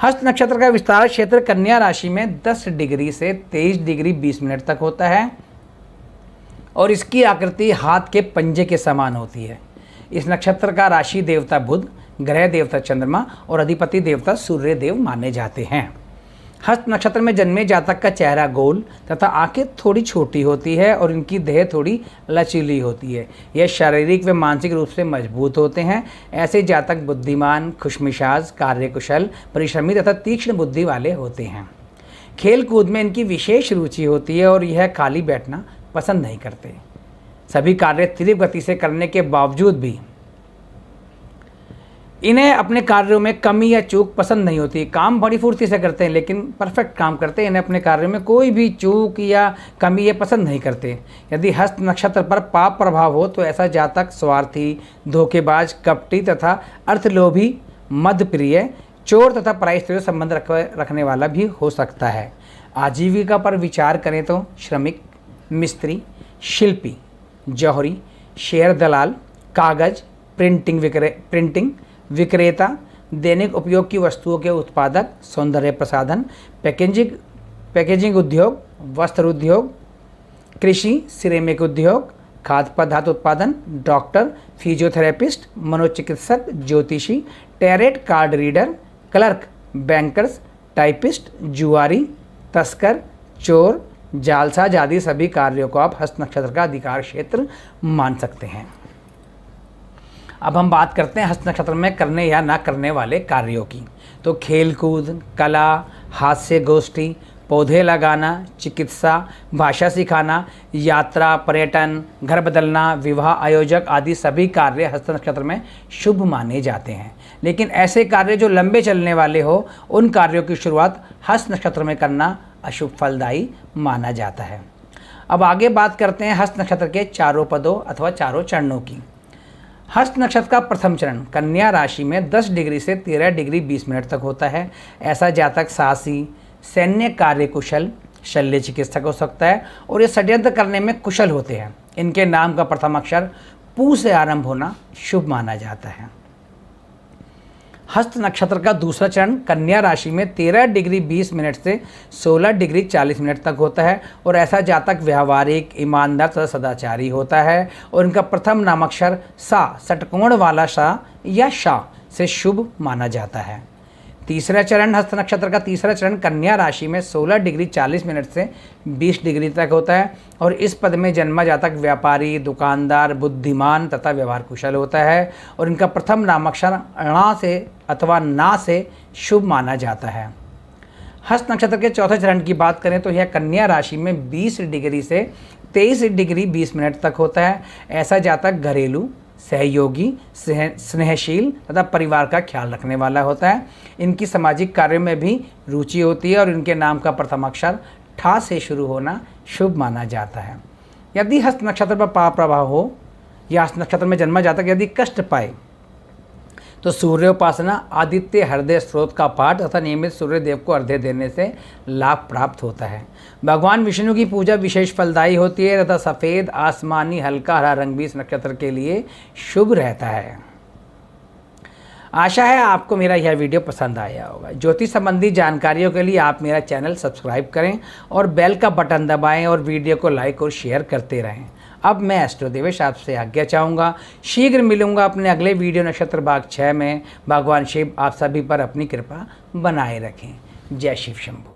हस्त नक्षत्र का विस्तार क्षेत्र कन्या राशि में 10 डिग्री से 23 डिग्री 20 मिनट तक होता है और इसकी आकृति हाथ के पंजे के समान होती है। इस नक्षत्र का राशि देवता बुध, ग्रह देवता चंद्रमा और अधिपति देवता सूर्य देव माने जाते हैं। हस्त नक्षत्र में जन्मे जातक का चेहरा गोल तथा आंखें थोड़ी छोटी होती है और इनकी देह थोड़ी लचीली होती है। यह शारीरिक व मानसिक रूप से मजबूत होते हैं। ऐसे जातक बुद्धिमान, खुशमिजाज, कार्यकुशल, परिश्रमी तथा तीक्ष्ण बुद्धि वाले होते हैं। खेल कूद में इनकी विशेष रुचि होती है और यह खाली बैठना पसंद नहीं करते। सभी कार्य तीव्र गति से करने के बावजूद भी इन्हें अपने कार्यों में कमी या चूक पसंद नहीं होती। काम बड़ी फुर्ती से करते हैं लेकिन परफेक्ट काम करते हैं। इन्हें अपने कार्यों में कोई भी चूक या कमी ये पसंद नहीं करते। यदि हस्त नक्षत्र पर पाप प्रभाव हो तो ऐसा जातक स्वार्थी, धोखेबाज, कपटी तथा अर्थलोभी, मदप्रिय, चोर तथा पराई स्त्रियों से संबंध रखने वाला भी हो सकता है। आजीविका पर विचार करें तो श्रमिक, मिस्त्री, शिल्पी, जौहरी, शेयर दलाल, कागज, प्रिंटिंग विक्रेता, दैनिक उपयोग की वस्तुओं के उत्पादक, सौंदर्य प्रसाधन, पैकेजिंग उद्योग, वस्त्र उद्योग, कृषि, सिरेमिक उद्योग, खाद्य पदार्थ उत्पादन, डॉक्टर, फिजियोथेरेपिस्ट, मनोचिकित्सक, ज्योतिषी, tarot card reader, clerk, bankers, typist, जुआरी, तस्कर, चोर, जालसाज आदि सभी कार्यों को आप हस्त नक्षत्र का अधिकार क्षेत्र मान सकते हैं। अब हम बात करते हैं हस्त नक्षत्र में करने या ना करने वाले कार्यों की। तो खेलकूद, कला, हास्य गोष्ठी, पौधे लगाना, चिकित्सा, भाषा सिखाना, यात्रा, पर्यटन, घर बदलना, विवाह आयोजक आदि सभी कार्य हस्त नक्षत्र में शुभ माने जाते हैं। लेकिन ऐसे कार्य जो लंबे चलने वाले हो उन कार्यों की शुरुआत हस्त नक्षत्र में करना अशुभ फलदायी माना जाता है। अब आगे बात करते हैं हस्त नक्षत्र के चारों पदों अथवा चारों चरणों की। हस्त नक्षत्र का प्रथम चरण कन्या राशि में 10 डिग्री से 13 डिग्री 20 मिनट तक होता है। ऐसा जातक साहसी, सैन्य कार्य कुशल, शल्य चिकित्सक हो सकता है और ये षड्यंत्र करने में कुशल होते हैं। इनके नाम का प्रथम अक्षर पू से आरंभ होना शुभ माना जाता है। हस्त नक्षत्र का दूसरा चरण कन्या राशि में 13 डिग्री 20 मिनट से 16 डिग्री 40 मिनट तक होता है और ऐसा जातक व्यावहारिक, ईमानदार तथा सदाचारी होता है और इनका प्रथम नामाक्षर सा, षटकोण वाला सा या शा से शुभ माना जाता है। तीसरा चरण, हस्त नक्षत्र का तीसरा चरण कन्या राशि में 16 डिग्री 40 मिनट से 20 डिग्री तक होता है और इस पद में जन्मा जातक व्यापारी, दुकानदार, बुद्धिमान तथा व्यवहार कुशल होता है और इनका प्रथम नामाक्षर णा से अथवा ना से शुभ माना जाता है। हस्त नक्षत्र के चौथे चरण की बात करें तो यह कन्या राशि में 20 डिग्री से 23 डिग्री 20 मिनट तक होता है। ऐसा जातक घरेलू, सहयोगी, स्नेहशील तथा परिवार का ख्याल रखने वाला होता है। इनकी सामाजिक कार्यों में भी रुचि होती है और इनके नाम का प्रथम अक्षर ठा से शुरू होना शुभ माना जाता है। यदि हस्त नक्षत्र पर पाप प्रभाव हो या हस्त नक्षत्र में जन्मा जातक यदि कष्ट पाए तो सूर्योपासना, आदित्य हृदय स्रोत का पाठ तथा नियमित सूर्य देव को अर्घ्य देने से लाभ प्राप्त होता है। भगवान विष्णु की पूजा विशेष फलदायी होती है तथा सफ़ेद, आसमानी, हल्का हरा रंग भी इस नक्षत्र के लिए शुभ रहता है। आशा है आपको मेरा यह वीडियो पसंद आया होगा। ज्योतिष संबंधी जानकारियों के लिए आप मेरा चैनल सब्सक्राइब करें और बेल का बटन दबाएं और वीडियो को लाइक और शेयर करते रहें। अब मैं एस्ट्रो देवेश आपसे आज्ञा चाहूँगा। शीघ्र मिलूंगा अपने अगले वीडियो नक्षत्र भाग 6 में। भगवान शिव आप सभी पर अपनी कृपा बनाए रखें। जय शिव शंभू।